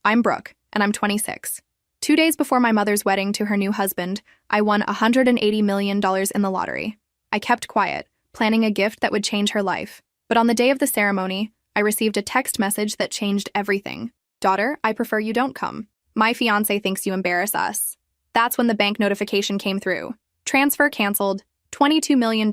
I'm Brooke, and I'm 26. 2 days before my mother's wedding to her new husband, I won $180 million in the lottery. I kept quiet, planning a gift that would change her life. But on the day of the ceremony, I received a text message that changed everything. Daughter, I prefer you don't come. My fiancé thinks you embarrass us. That's when the bank notification came through. Transfer canceled, $22 million.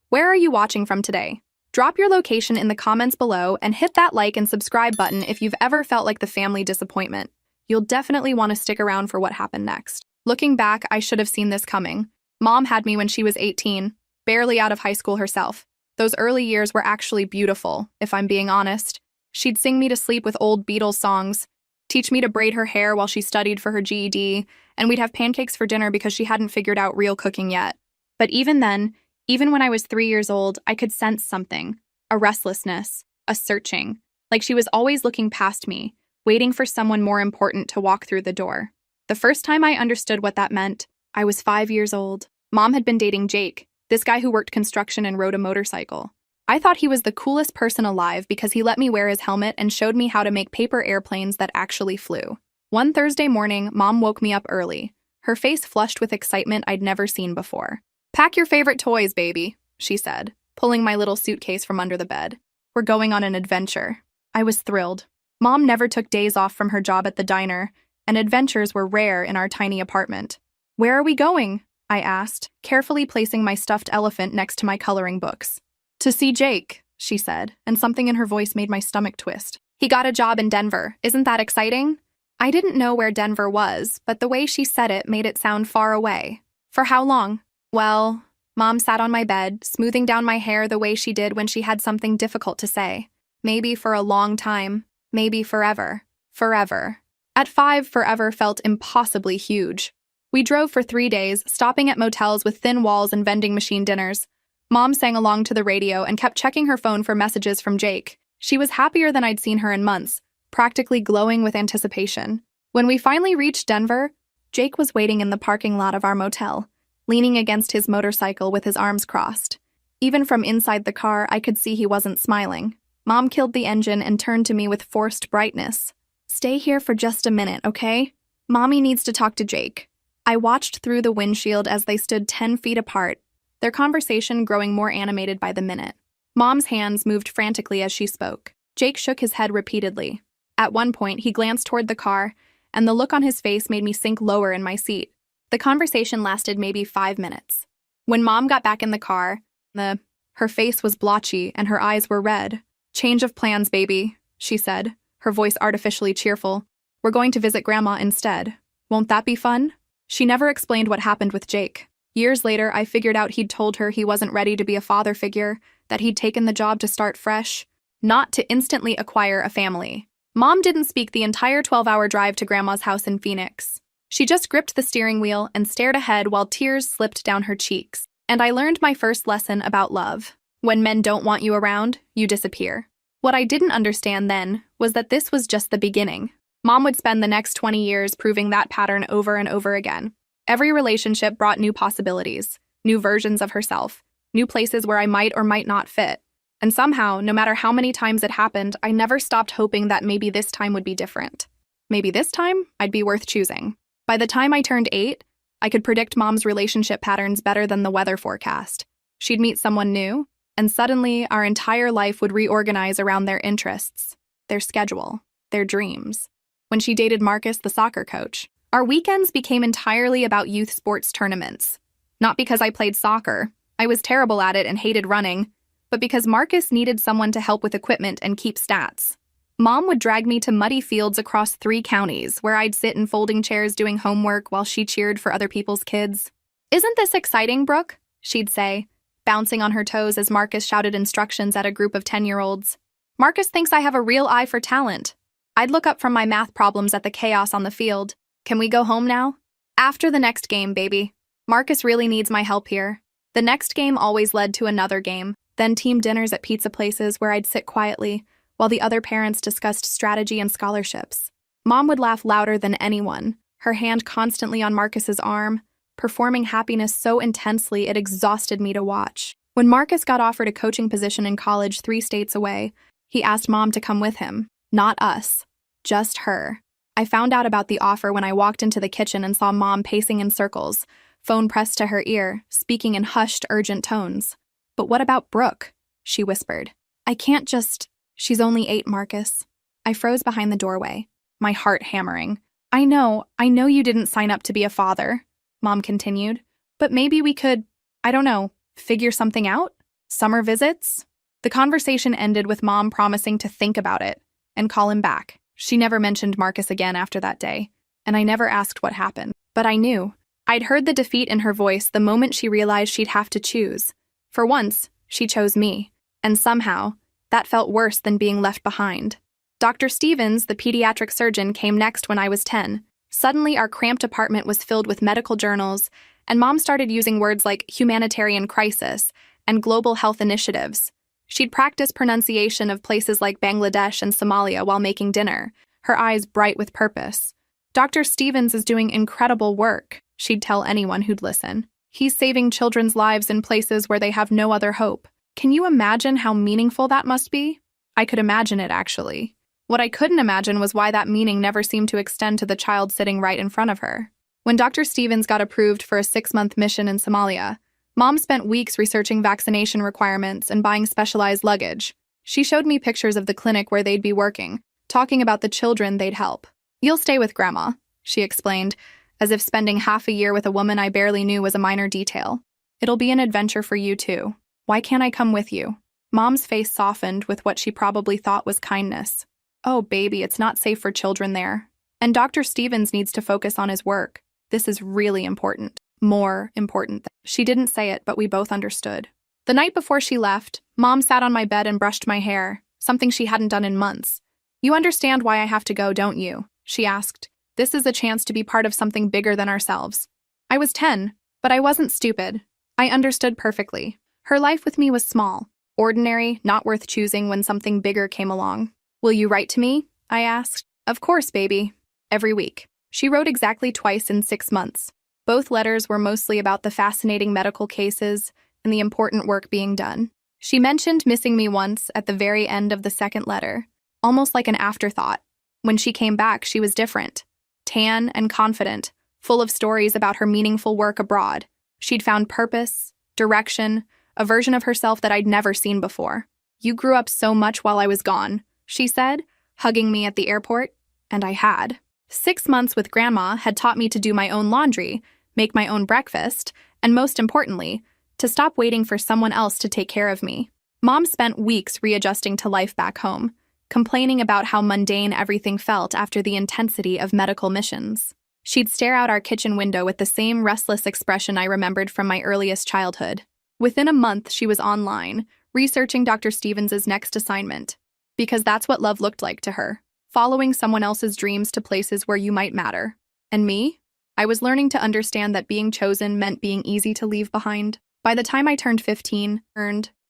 Where are you watching from today? Drop your location in the comments below and hit that like and subscribe button if you've ever felt like the family disappointment. You'll definitely want to stick around for what happened next. Looking back, I should have seen this coming. Mom had me when she was 18, barely out of high school herself. Those early years were actually beautiful, if I'm being honest. She'd sing me to sleep with old Beatles songs, teach me to braid her hair while she studied for her GED, and we'd have pancakes for dinner because she hadn't figured out real cooking yet. But even then, even when I was 3 years old, I could sense something, a restlessness, a searching, like she was always looking past me, waiting for someone more important to walk through the door. The first time I understood what that meant, I was 5 years old. Mom had been dating Jake, this guy who worked construction and rode a motorcycle. I thought he was the coolest person alive because he let me wear his helmet and showed me how to make paper airplanes that actually flew. One Thursday morning, Mom woke me up early, her face flushed with excitement I'd never seen before. "Pack your favorite toys, baby," she said, pulling my little suitcase from under the bed. "We're going on an adventure." I was thrilled. Mom never took days off from her job at the diner, and adventures were rare in our tiny apartment. "Where are we going?" I asked, carefully placing my stuffed elephant next to my coloring books. "To see Jake," she said, and something in her voice made my stomach twist. "He got a job in Denver. Isn't that exciting?" I didn't know where Denver was, but the way she said it made it sound far away. "For how long?" "Well," Mom sat on my bed, smoothing down my hair the way she did when she had something difficult to say. "Maybe for a long time. Maybe forever." Forever. At 5, forever felt impossibly huge. We drove for 3 days, stopping at motels with thin walls and vending machine dinners. Mom sang along to the radio and kept checking her phone for messages from Jake. She was happier than I'd seen her in months, practically glowing with anticipation. When we finally reached Denver, Jake was waiting in the parking lot of our motel, leaning against his motorcycle with his arms crossed. Even from inside the car, I could see he wasn't smiling. Mom killed the engine and turned to me with forced brightness. "Stay here for just a minute, okay? Mommy needs to talk to Jake." I watched through the windshield as they stood 10 feet apart, their conversation growing more animated by the minute. Mom's hands moved frantically as she spoke. Jake shook his head repeatedly. At one point, he glanced toward the car, and the look on his face made me sink lower in my seat. The conversation lasted maybe 5 minutes. When Mom got back in the car, her face was blotchy and her eyes were red. "Change of plans, baby," she said, her voice artificially cheerful. "We're going to visit Grandma instead. Won't that be fun?" She never explained what happened with Jake. Years later, I figured out he'd told her he wasn't ready to be a father figure, that he'd taken the job to start fresh, not to instantly acquire a family. Mom didn't speak the entire 12-hour drive to Grandma's house in Phoenix. She just gripped the steering wheel and stared ahead while tears slipped down her cheeks. And I learned my first lesson about love. When men don't want you around, you disappear. What I didn't understand then was that this was just the beginning. Mom would spend the next 20 years proving that pattern over and over again. Every relationship brought new possibilities, new versions of herself, new places where I might or might not fit. And somehow, no matter how many times it happened, I never stopped hoping that maybe this time would be different. Maybe this time, I'd be worth choosing. By the time I turned 8, I could predict Mom's relationship patterns better than the weather forecast. She'd meet someone new, and suddenly our entire life would reorganize around their interests, their schedule, their dreams. When she dated Marcus, the soccer coach, our weekends became entirely about youth sports tournaments. Not because I played soccer, I was terrible at it and hated running, but because Marcus needed someone to help with equipment and keep stats. Mom would drag me to muddy fields across 3 counties where I'd sit in folding chairs doing homework while she cheered for other people's kids. "Isn't this exciting, Brooke?" she'd say, bouncing on her toes as Marcus shouted instructions at a group of 10-year-olds. "Marcus thinks I have a real eye for talent." I'd look up from my math problems at the chaos on the field. "Can we go home now?" "After the next game, baby. Marcus really needs my help here." The next game always led to another game, then team dinners at pizza places where I'd sit quietly, while the other parents discussed strategy and scholarships. Mom would laugh louder than anyone, her hand constantly on Marcus's arm, performing happiness so intensely it exhausted me to watch. When Marcus got offered a coaching position in college 3 states away, he asked Mom to come with him. Not us. Just her. I found out about the offer when I walked into the kitchen and saw Mom pacing in circles, phone pressed to her ear, speaking in hushed, urgent tones. "But what about Brooke?" she whispered. "I can't just—" "She's only 8, Marcus." I froze behind the doorway, my heart hammering. I know you didn't sign up to be a father," Mom continued. "But maybe we could, I don't know, figure something out? Summer visits?" The conversation ended with Mom promising to think about it and call him back. She never mentioned Marcus again after that day, and I never asked what happened. But I knew. I'd heard the defeat in her voice the moment she realized she'd have to choose. For once, she chose me, and somehow, that felt worse than being left behind. Dr. Stevens, the pediatric surgeon, came next when I was 10. Suddenly, our cramped apartment was filled with medical journals, and Mom started using words like humanitarian crisis and global health initiatives. She'd practice pronunciation of places like Bangladesh and Somalia while making dinner, her eyes bright with purpose. "Dr. Stevens is doing incredible work," she'd tell anyone who'd listen. "He's saving children's lives in places where they have no other hope." Can you imagine how meaningful that must be? I could imagine it, actually. What I couldn't imagine was why that meaning never seemed to extend to the child sitting right in front of her. When Dr. Stevens got approved for a 6-month mission in Somalia, Mom spent weeks researching vaccination requirements and buying specialized luggage. She showed me pictures of the clinic where they'd be working, talking about the children they'd help. "You'll stay with Grandma," she explained, as if spending half a year with a woman I barely knew was a minor detail. "It'll be an adventure for you, too. Why can't I come with you?" Mom's face softened with what she probably thought was kindness. "Oh, baby, it's not safe for children there. And Dr. Stevens needs to focus on his work. This is really important. More important." She didn't say it, but we both understood. The night before she left, Mom sat on my bed and brushed my hair, something she hadn't done in months. "You understand why I have to go, don't you?" she asked. "This is a chance to be part of something bigger than ourselves." I was 10, but I wasn't stupid. I understood perfectly. Her life with me was small, ordinary, not worth choosing when something bigger came along. "Will you write to me?" I asked. "Of course, baby." Every week. She wrote exactly twice in 6 months. Both letters were mostly about the fascinating medical cases and the important work being done. She mentioned missing me once at the very end of the second letter, almost like an afterthought. When she came back, she was different. Tan and confident, full of stories about her meaningful work abroad. She'd found purpose, direction, a version of herself that I'd never seen before. "You grew up so much while I was gone," she said, hugging me at the airport. And I had. 6 months with Grandma had taught me to do my own laundry, make my own breakfast, and most importantly, to stop waiting for someone else to take care of me. Mom spent weeks readjusting to life back home, complaining about how mundane everything felt after the intensity of medical missions. She'd stare out our kitchen window with the same restless expression I remembered from my earliest childhood. Within a month, she was online, researching Dr. Stevens' next assignment. Because that's what love looked like to her, following someone else's dreams to places where you might matter. And me? I was learning to understand that being chosen meant being easy to leave behind. By the time I turned 15,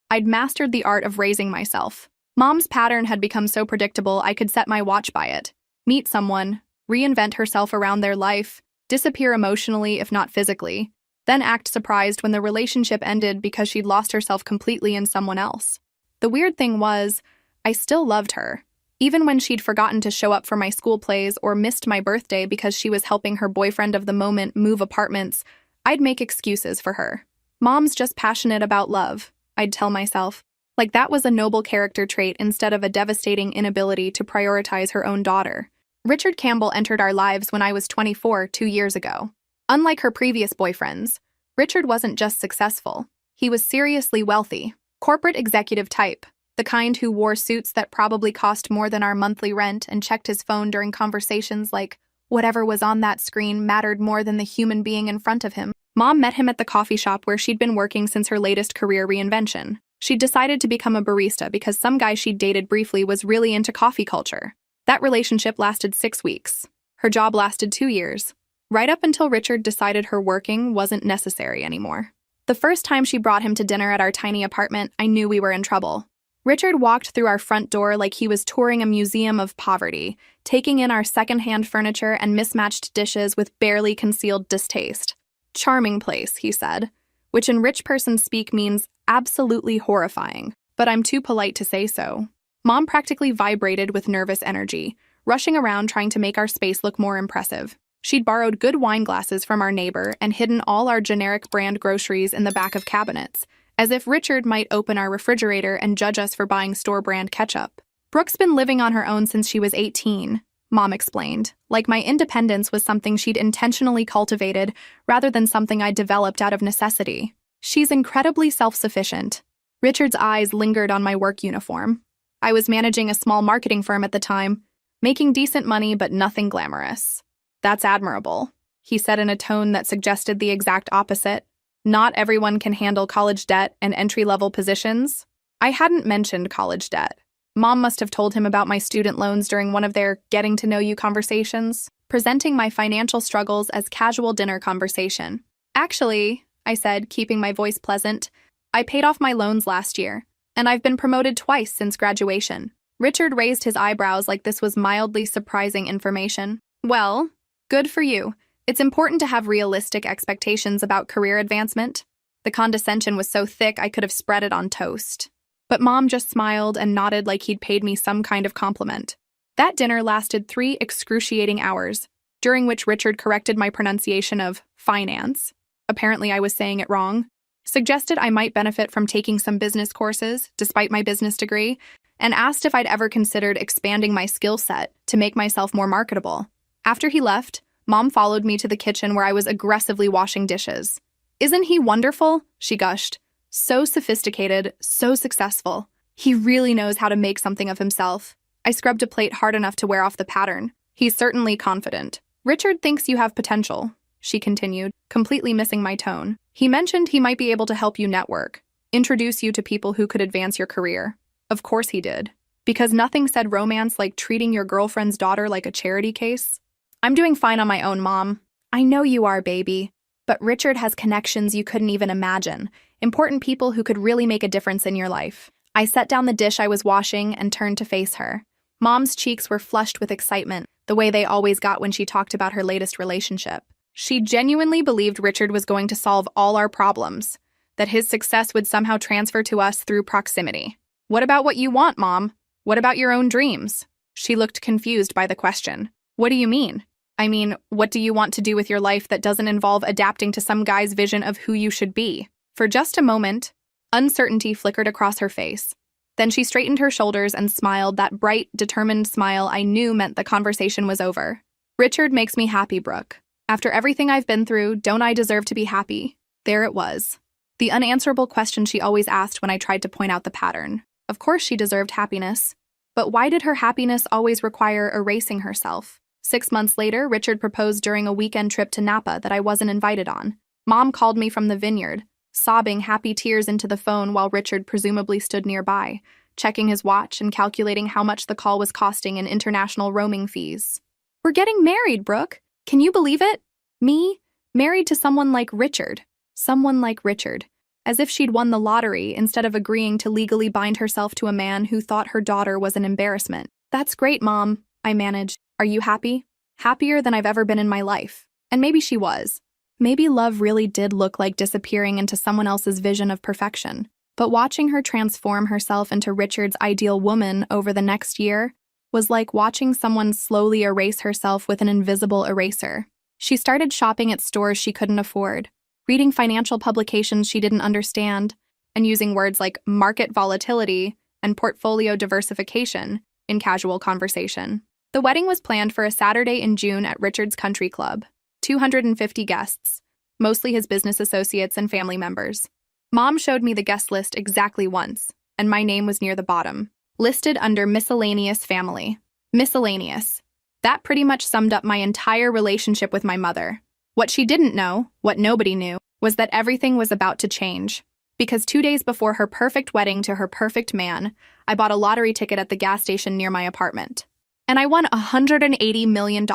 I'd mastered the art of raising myself. Mom's pattern had become so predictable I could set my watch by it. Meet someone, reinvent herself around their life, disappear emotionally if not physically, then act surprised when the relationship ended because she'd lost herself completely in someone else. The weird thing was, I still loved her. Even when she'd forgotten to show up for my school plays or missed my birthday because she was helping her boyfriend of the moment move apartments, I'd make excuses for her. Mom's just passionate about love, I'd tell myself. Like that was a noble character trait instead of a devastating inability to prioritize her own daughter. Richard Campbell entered our lives when I was 24 2 years ago. Unlike her previous boyfriends, Richard wasn't just successful. He was seriously wealthy. Corporate executive type. The kind who wore suits that probably cost more than our monthly rent and checked his phone during conversations like whatever was on that screen mattered more than the human being in front of him. Mom met him at the coffee shop where she'd been working since her latest career reinvention. She'd decided to become a barista because some guy she'd dated briefly was really into coffee culture. That relationship lasted 6 weeks. Her job lasted 2 years. Right up until Richard decided her working wasn't necessary anymore. The first time she brought him to dinner at our tiny apartment, I knew we were in trouble. Richard walked through our front door like he was touring a museum of poverty, taking in our secondhand furniture and mismatched dishes with barely concealed distaste. "Charming place," he said, which in rich person speak means absolutely horrifying, but I'm too polite to say so. Mom practically vibrated with nervous energy, rushing around trying to make our space look more impressive. She'd borrowed good wine glasses from our neighbor and hidden all our generic brand groceries in the back of cabinets, as if Richard might open our refrigerator and judge us for buying store-brand ketchup. Brooke's been living on her own since she was 18, Mom explained, like my independence was something she'd intentionally cultivated rather than something I'd developed out of necessity. She's incredibly self-sufficient. Richard's eyes lingered on my work uniform. I was managing a small marketing firm at the time, making decent money but nothing glamorous. That's admirable, he said in a tone that suggested the exact opposite. Not everyone can handle college debt and entry-level positions. I hadn't mentioned college debt. Mom must have told him about my student loans during one of their getting-to-know-you conversations, presenting my financial struggles as casual dinner conversation. Actually, I said, keeping my voice pleasant, I paid off my loans last year, and I've been promoted twice since graduation. Richard raised his eyebrows like this was mildly surprising information. Well, good for you. It's important to have realistic expectations about career advancement. The condescension was so thick I could have spread it on toast. But Mom just smiled and nodded like he'd paid me some kind of compliment. That dinner lasted 3 excruciating hours, during which Richard corrected my pronunciation of finance. Apparently I was saying it wrong. Suggested I might benefit from taking some business courses, despite my business degree, and asked if I'd ever considered expanding my skill set to make myself more marketable. After he left, Mom followed me to the kitchen where I was aggressively washing dishes. "Isn't he wonderful?" she gushed. "So sophisticated, so successful. He really knows how to make something of himself." I scrubbed a plate hard enough to wear off the pattern. "He's certainly confident." "Richard thinks you have potential," she continued, completely missing my tone. "He mentioned he might be able to help you network, introduce you to people who could advance your career." Of course he did. Because nothing said romance like treating your girlfriend's daughter like a charity case. "I'm doing fine on my own, Mom." "I know you are, baby. But Richard has connections you couldn't even imagine. Important people who could really make a difference in your life." I set down the dish I was washing and turned to face her. Mom's cheeks were flushed with excitement, the way they always got when she talked about her latest relationship. She genuinely believed Richard was going to solve all our problems, that his success would somehow transfer to us through proximity. "What about what you want, Mom? What about your own dreams?" She looked confused by the question. "What do you mean?" "I mean, what do you want to do with your life that doesn't involve adapting to some guy's vision of who you should be?" For just a moment, uncertainty flickered across her face. Then she straightened her shoulders and smiled, that bright, determined smile I knew meant the conversation was over. "Richard makes me happy, Brooke. After everything I've been through, don't I deserve to be happy?" There it was. The unanswerable question she always asked when I tried to point out the pattern. Of course she deserved happiness. But why did her happiness always require erasing herself? 6 months later, Richard proposed during a weekend trip to Napa that I wasn't invited on. Mom called me from the vineyard, sobbing happy tears into the phone while Richard presumably stood nearby, checking his watch and calculating how much the call was costing in international roaming fees. "We're getting married, Brooke. Can you believe it? Me, married to someone like Richard. Someone like Richard. As if she'd won the lottery instead of agreeing to legally bind herself to a man who thought her daughter was an embarrassment." "That's great, Mom," I managed. "Are you happy?" "Happier than I've ever been in my life." And maybe she was. Maybe love really did look like disappearing into someone else's vision of perfection. But watching her transform herself into Richard's ideal woman over the next year was like watching someone slowly erase herself with an invisible eraser. She started shopping at stores she couldn't afford, reading financial publications she didn't understand, and using words like market volatility and portfolio diversification in casual conversation. The wedding was planned for a Saturday in June at Richard's Country Club. 250 guests, mostly his business associates and family members. Mom showed me the guest list exactly once, and my name was near the bottom, listed under miscellaneous family. Miscellaneous. That pretty much summed up my entire relationship with my mother. What she didn't know, what nobody knew, was that everything was about to change. Because 2 days before her perfect wedding to her perfect man, I bought a lottery ticket at the gas station near my apartment. And I won $180 million.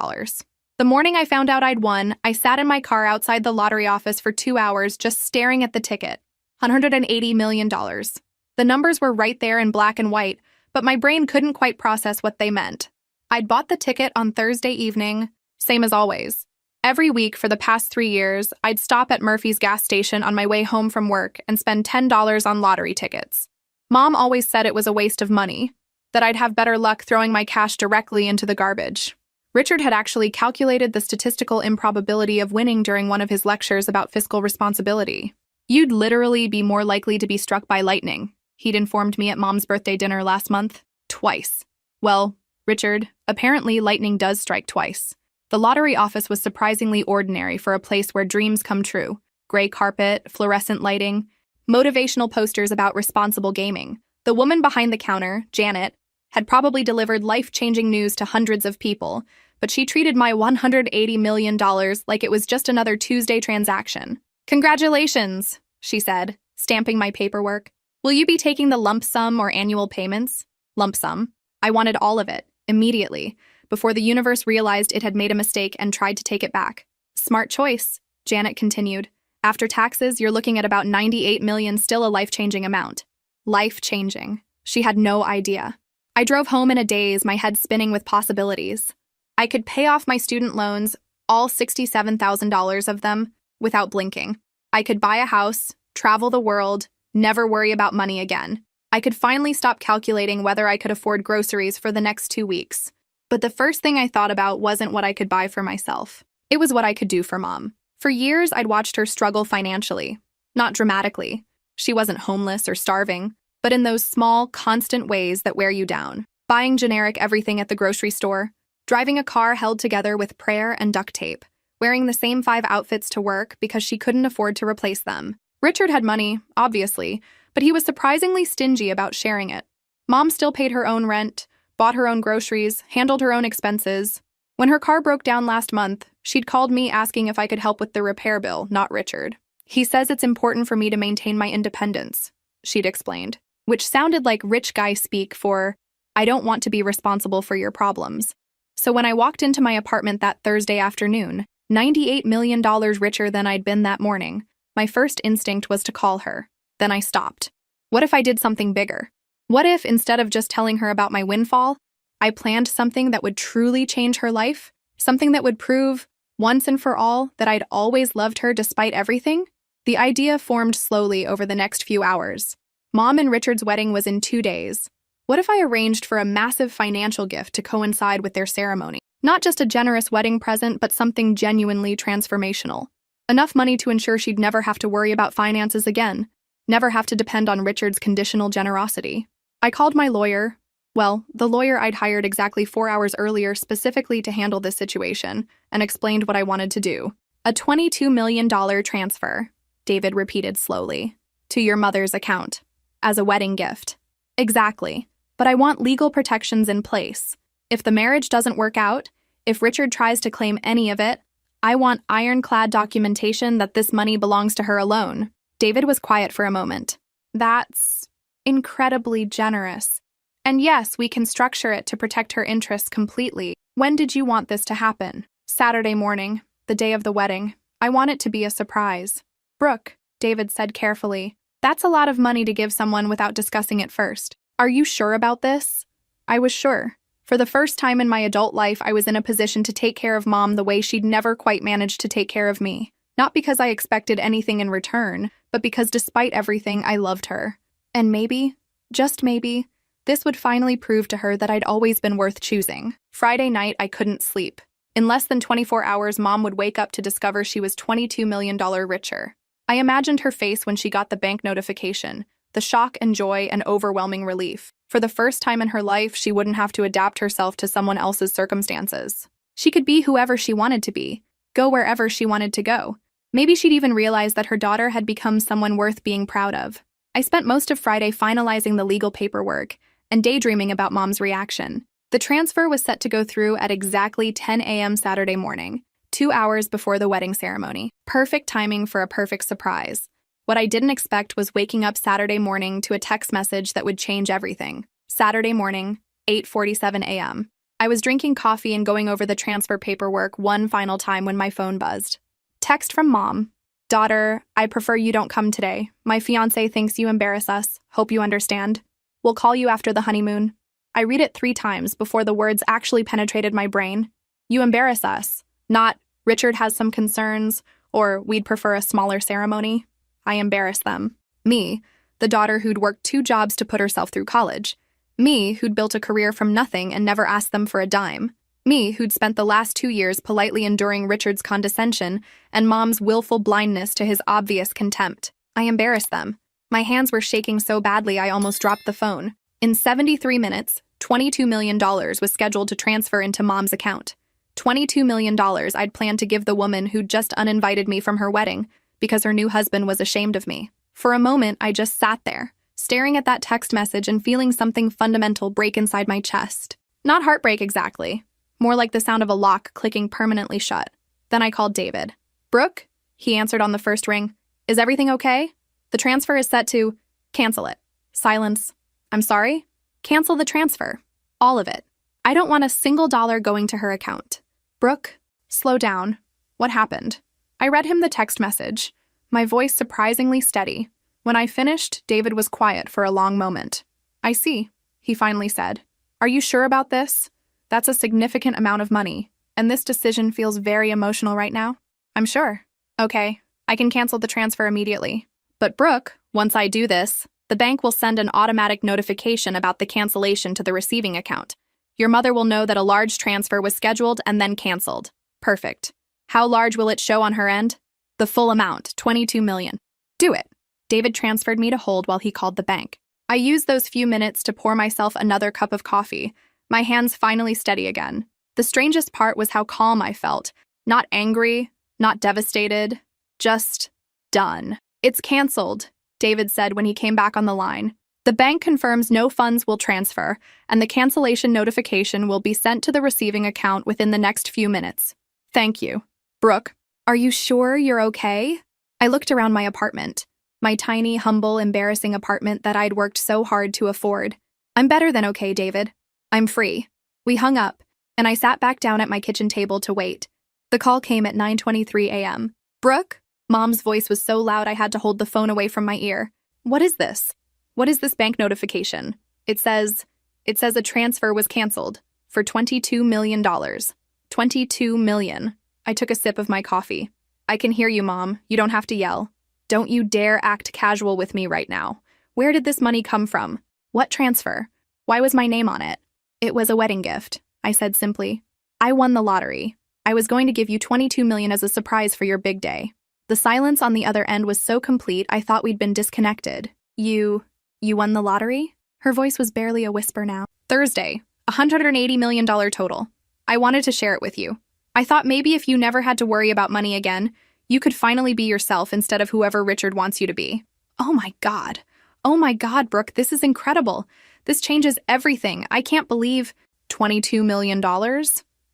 The morning I found out I'd won, I sat in my car outside the lottery office for 2 hours just staring at the ticket. $180 million. The numbers were right there in black and white, but my brain couldn't quite process what they meant. I'd bought the ticket on Thursday evening, same as always. Every week for the past 3 years, I'd stop at Murphy's gas station on my way home from work and spend $10 on lottery tickets. Mom always said it was a waste of money, that I'd have better luck throwing my cash directly into the garbage. Richard had actually calculated the statistical improbability of winning during one of his lectures about fiscal responsibility. You'd literally be more likely to be struck by lightning, he'd informed me at Mom's birthday dinner last month. Twice. Well, Richard, apparently lightning does strike twice. The lottery office was surprisingly ordinary for a place where dreams come true. Gray carpet, fluorescent lighting, motivational posters about responsible gaming. The woman behind the counter, Janet, had probably delivered life-changing news to hundreds of people, but she treated my $180 million like it was just another Tuesday transaction. "Congratulations," she said, stamping my paperwork. "Will you be taking the lump sum or annual payments?" Lump sum. I wanted all of it, immediately, before the universe realized it had made a mistake and tried to take it back. "Smart choice," Janet continued. "After taxes, you're looking at about $98 million, still a life-changing amount." Life-changing. She had no idea. I drove home in a daze, my head spinning with possibilities. I could pay off my student loans, all $67,000 of them, without blinking. I could buy a house, travel the world, never worry about money again. I could finally stop calculating whether I could afford groceries for the next 2 weeks. But the first thing I thought about wasn't what I could buy for myself. It was what I could do for Mom. For years, I'd watched her struggle financially. Not dramatically. She wasn't homeless or starving, but in those small, constant ways that wear you down. Buying generic everything at the grocery store, driving a car held together with prayer and duct tape, wearing the same 5 outfits to work because she couldn't afford to replace them. Richard had money, obviously, but he was surprisingly stingy about sharing it. Mom still paid her own rent, bought her own groceries, handled her own expenses. When her car broke down last month, she'd called me asking if I could help with the repair bill, not Richard. "He says it's important for me to maintain my independence," she'd explained, which sounded like rich guy speak for, "I don't want to be responsible for your problems." So when I walked into my apartment that Thursday afternoon, $98 million richer than I'd been that morning, my first instinct was to call her. Then I stopped. What if I did something bigger? What if, instead of just telling her about my windfall, I planned something that would truly change her life? Something that would prove, once and for all, that I'd always loved her despite everything? The idea formed slowly over the next few hours. Mom and Richard's wedding was in 2 days. What if I arranged for a massive financial gift to coincide with their ceremony? Not just a generous wedding present, but something genuinely transformational. Enough money to ensure she'd never have to worry about finances again, never have to depend on Richard's conditional generosity. I called my lawyer. Well, the lawyer I'd hired exactly 4 hours earlier specifically to handle this situation, and explained what I wanted to do. "A $22 million transfer," David repeated slowly, "to your mother's account, as a wedding gift." "Exactly. But I want legal protections in place. If the marriage doesn't work out, if Richard tries to claim any of it, I want ironclad documentation that this money belongs to her alone." David was quiet for a moment. "That's incredibly generous. And yes, we can structure it to protect her interests completely. When did you want this to happen?" "Saturday morning, the day of the wedding. I want it to be a surprise." "Brooke," David said carefully, "that's a lot of money to give someone without discussing it first. Are you sure about this?" I was sure. For the first time in my adult life, I was in a position to take care of Mom the way she'd never quite managed to take care of me. Not because I expected anything in return, but because despite everything, I loved her. And maybe, just maybe, this would finally prove to her that I'd always been worth choosing. Friday night, I couldn't sleep. In less than 24 hours, Mom would wake up to discover she was $22 million richer. I imagined her face when she got the bank notification, the shock and joy and overwhelming relief. For the first time in her life, she wouldn't have to adapt herself to someone else's circumstances. She could be whoever she wanted to be, go wherever she wanted to go. Maybe she'd even realize that her daughter had become someone worth being proud of. I spent most of Friday finalizing the legal paperwork and daydreaming about Mom's reaction. The transfer was set to go through at exactly 10 a.m. Saturday morning, 2 hours before the wedding ceremony. Perfect timing for a perfect surprise. What I didn't expect was waking up Saturday morning to a text message that would change everything. Saturday morning, 8:47 a.m. I was drinking coffee and going over the transfer paperwork one final time when my phone buzzed. Text from Mom. "Daughter, I prefer you don't come today. My fiancé thinks you embarrass us. Hope you understand. We'll call you after the honeymoon." I read it 3 times before the words actually penetrated my brain. "You embarrass us." Not, "Richard has some concerns," or "we'd prefer a smaller ceremony." I embarrass them. Me, the daughter who'd worked 2 jobs to put herself through college. Me, who'd built a career from nothing and never asked them for a dime. Me, who'd spent the last 2 years politely enduring Richard's condescension and Mom's willful blindness to his obvious contempt. I embarrassed them. My hands were shaking so badly I almost dropped the phone. In 73 minutes, $22 million was scheduled to transfer into Mom's account. $22 million I'd planned to give the woman who'd just uninvited me from her wedding because her new husband was ashamed of me. For a moment, I just sat there, staring at that text message and feeling something fundamental break inside my chest. Not heartbreak exactly. More like the sound of a lock clicking permanently shut. Then I called David. "Brooke?" He answered on the first ring. "Is everything okay? The transfer is set to..." "Cancel it." Silence. "I'm sorry?" "Cancel the transfer. All of it. I don't want a single dollar going to her account." "Brooke, slow down. What happened?" I read him the text message, my voice surprisingly steady. When I finished, David was quiet for a long moment. "I see," he finally said. "Are you sure about this? That's a significant amount of money, and this decision feels very emotional right now." "I'm sure." "Okay, I can cancel the transfer immediately. But Brooke, once I do this, the bank will send an automatic notification about the cancellation to the receiving account. Your mother will know that a large transfer was scheduled and then canceled." "Perfect. How large will it show on her end?" "The full amount, $22 million. "Do it." David transferred me to hold while he called the bank. I used those few minutes to pour myself another cup of coffee, my hands finally steady again. The strangest part was how calm I felt. Not angry, not devastated, just done. "It's canceled," David said when he came back on the line. "The bank confirms no funds will transfer, and the cancellation notification will be sent to the receiving account within the next few minutes." "Thank you." "Brooke, are you sure you're okay?" I looked around my apartment, my tiny, humble, embarrassing apartment that I'd worked so hard to afford. "I'm better than okay, David. I'm free." We hung up, and I sat back down at my kitchen table to wait. The call came at 9:23 a.m. "Brooke?" Mom's voice was so loud I had to hold the phone away from my ear. "What is this? What is this bank notification? It says a transfer was canceled for $22 million. $22 million. I took a sip of my coffee. "I can hear you, Mom. You don't have to yell. Don't you dare act casual with me right now. Where did this money come from? What transfer? Why was my name on it?" "It was a wedding gift," I said simply. "I won the lottery. I was going to give you $22 million as a surprise for your big day." The silence on the other end was so complete I thought we'd been disconnected. You won the lottery?" Her voice was barely a whisper now. "Thursday, $180 million total. I wanted to share it with you. I thought maybe if you never had to worry about money again, you could finally be yourself instead of whoever Richard wants you to be." Oh my God. Oh my God, Brooke, this is incredible. This changes everything. I can't believe $22 million?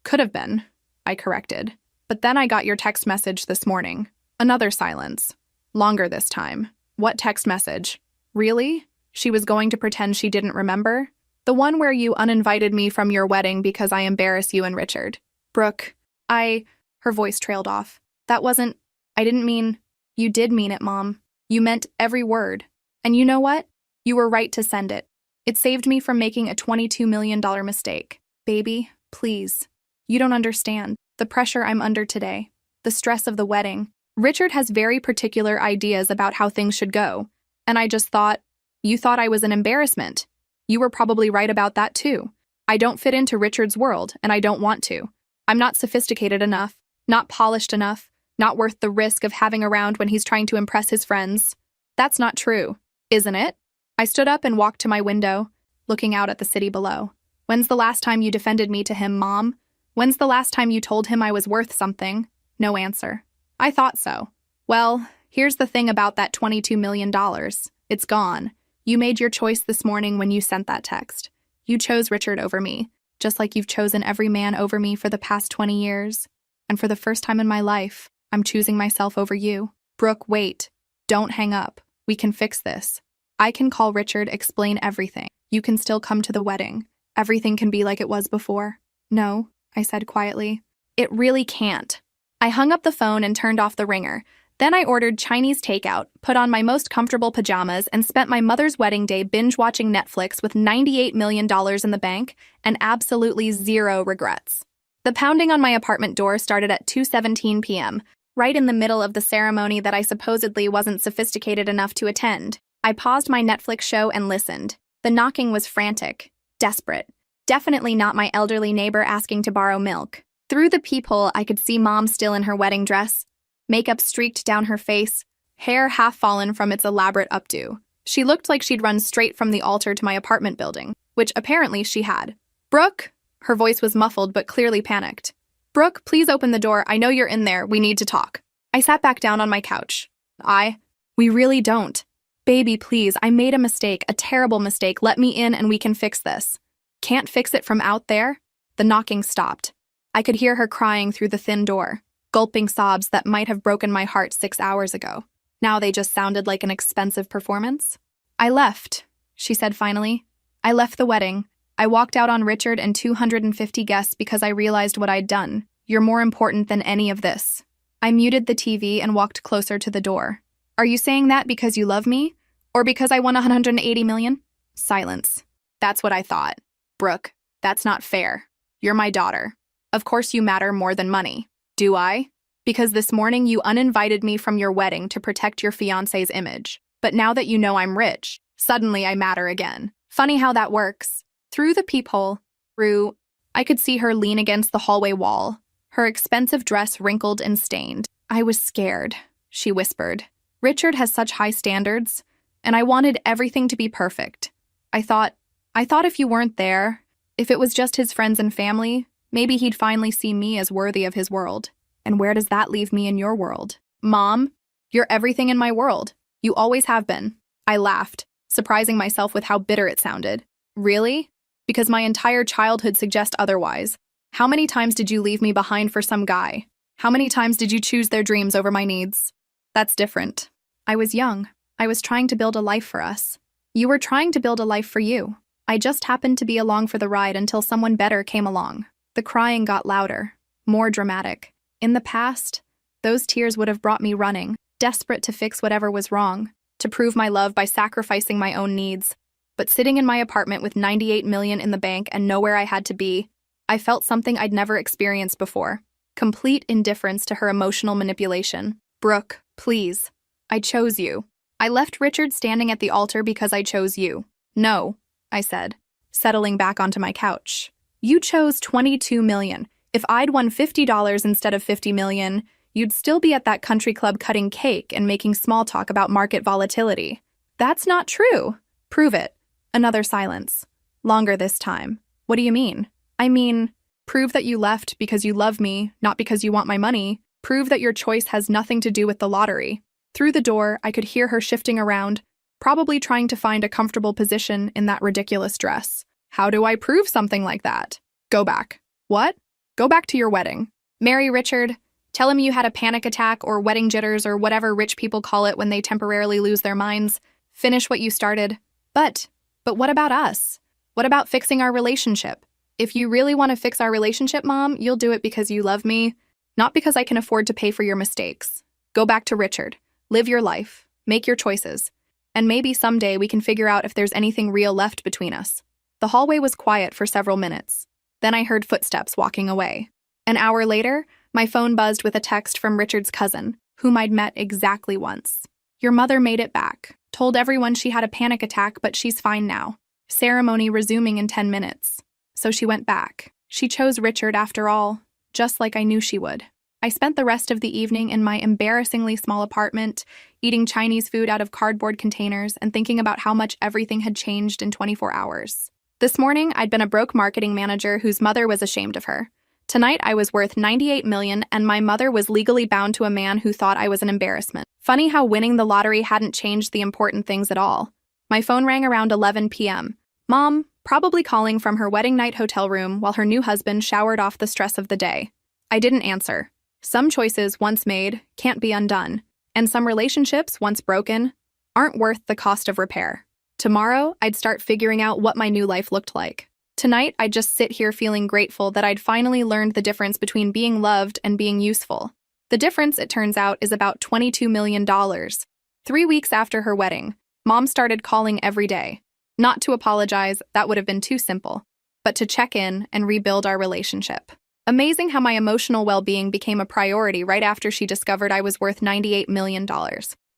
Could have been, I corrected. But then I got your text message this morning. Another silence. Longer this time. "What text message?" "Really? She was going to pretend she didn't remember? The one where you uninvited me from your wedding because I embarrass you and Richard." "Brooke, Her voice trailed off. I didn't mean..." "You did mean it, Mom. You meant every word. And you know what? You were right to send it. It saved me from making a $22 million mistake. Baby, please. You don't understand. The pressure I'm under today. The stress of the wedding. Richard has very particular ideas about how things should go. And I just thought, you thought I was an embarrassment. You were probably right about that too. I don't fit into Richard's world, and I don't want to. I'm not sophisticated enough, not polished enough, not worth the risk of having around when he's trying to impress his friends. That's not true, isn't it?" I stood up and walked to my window, looking out at the city below. "When's the last time you defended me to him, Mom? When's the last time you told him I was worth something?" No answer. "I thought so. Well, here's the thing about that $22 million. It's gone. You made your choice this morning when you sent that text. You chose Richard over me, just like you've chosen every man over me for the past 20 years. And for the first time in my life, I'm choosing myself over you. Brooke, wait. Don't hang up. We can fix this. I can call Richard, explain everything. You can still come to the wedding. Everything can be like it was before." "No," I said quietly. "It really can't." I hung up the phone and turned off the ringer. Then I ordered Chinese takeout, put on my most comfortable pajamas, and spent my mother's wedding day binge-watching Netflix with $98 million in the bank and absolutely zero regrets. The pounding on my apartment door started at 2:17 p.m., right in the middle of the ceremony that I supposedly wasn't sophisticated enough to attend. I paused my Netflix show and listened. The knocking was frantic, desperate. Definitely not my elderly neighbor asking to borrow milk. Through the peephole, I could see Mom still in her wedding dress, makeup streaked down her face, hair half fallen from its elaborate updo. She looked like she'd run straight from the altar to my apartment building, which apparently she had. "Brooke?" Her voice was muffled but clearly panicked. "Brooke, please open the door. I know you're in there. We need to talk." I sat back down on my couch. We really don't. Baby, please, I made a mistake, a terrible mistake. Let me in and we can fix this. Can't fix it from out there? The knocking stopped. I could hear her crying through the thin door, gulping sobs that might have broken my heart 6 hours ago. Now they just sounded like an expensive performance. "I left," she said finally. "I left the wedding. I walked out on Richard and 250 guests because I realized what I'd done. You're more important than any of this." I muted the TV and walked closer to the door. "Are you saying that because you love me? Or because I won 180 million? Silence. "That's what I thought. Brooke, that's not fair. You're my daughter. Of course you matter more than money. Do I? Because this morning you uninvited me from your wedding to protect your fiancé's image. But now that you know I'm rich, suddenly I matter again. Funny how that works." Through the peephole, I could see her lean against the hallway wall, her expensive dress wrinkled and stained. "I was scared," she whispered. "Richard has such high standards, and I wanted everything to be perfect. I thought if you weren't there, if it was just his friends and family, maybe he'd finally see me as worthy of his world. And where does that leave me in your world? Mom, you're everything in my world. You always have been." I laughed, surprising myself with how bitter it sounded. "Really? Because my entire childhood suggests otherwise. How many times did you leave me behind for some guy? How many times did you choose their dreams over my needs? That's different. I was young. I was trying to build a life for us. You were trying to build a life for you. I just happened to be along for the ride until someone better came along." The crying got louder, more dramatic. In the past, those tears would have brought me running, desperate to fix whatever was wrong, to prove my love by sacrificing my own needs. But sitting in my apartment with 98 million in the bank and nowhere I had to be, I felt something I'd never experienced before. Complete indifference to her emotional manipulation. "Brooke, please. I chose you. I left Richard standing at the altar because I chose you." "No," I said, settling back onto my couch. "You chose 22 million. If I'd won $50 instead of 50 million, you'd still be at that country club cutting cake and making small talk about market volatility." "That's not true." "Prove it." Another silence. Longer this time. "What do you mean?" "I mean, prove that you left because you love me, not because you want my money. Prove that your choice has nothing to do with the lottery." Through the door, I could hear her shifting around, probably trying to find a comfortable position in that ridiculous dress. "How do I prove something like that?" "Go back." "What?" "Go back to your wedding. Marry Richard. Tell him you had a panic attack or wedding jitters or whatever rich people call it when they temporarily lose their minds. Finish what you started. But what about us? What about fixing our relationship? If you really want to fix our relationship, Mom, you'll do it because you love me, not because I can afford to pay for your mistakes. Go back to Richard. Live your life. Make your choices. And maybe someday we can figure out if there's anything real left between us." The hallway was quiet for several minutes. Then I heard footsteps walking away. An hour later, my phone buzzed with a text from Richard's cousin, whom I'd met exactly once. "Your mother made it back. Told everyone she had a panic attack, but she's fine now. Ceremony resuming in 10 minutes. So she went back. She chose Richard after all, just like I knew she would." I spent the rest of the evening in my embarrassingly small apartment, eating Chinese food out of cardboard containers and thinking about how much everything had changed in 24 hours. This morning, I'd been a broke marketing manager whose mother was ashamed of her. Tonight, I was worth 98 million and my mother was legally bound to a man who thought I was an embarrassment. Funny how winning the lottery hadn't changed the important things at all. My phone rang around 11 p.m. Mom, probably calling from her wedding night hotel room while her new husband showered off the stress of the day. I didn't answer. Some choices once made can't be undone, and some relationships once broken aren't worth the cost of repair. Tomorrow, I'd start figuring out what my new life looked like. Tonight, I'd just sit here feeling grateful that I'd finally learned the difference between being loved and being useful. The difference, it turns out, is about $22 million. 3 weeks after her wedding, Mom started calling every day. Not to apologize, that would have been too simple, but to check in and rebuild our relationship. Amazing how my emotional well-being became a priority right after she discovered I was worth $98 million.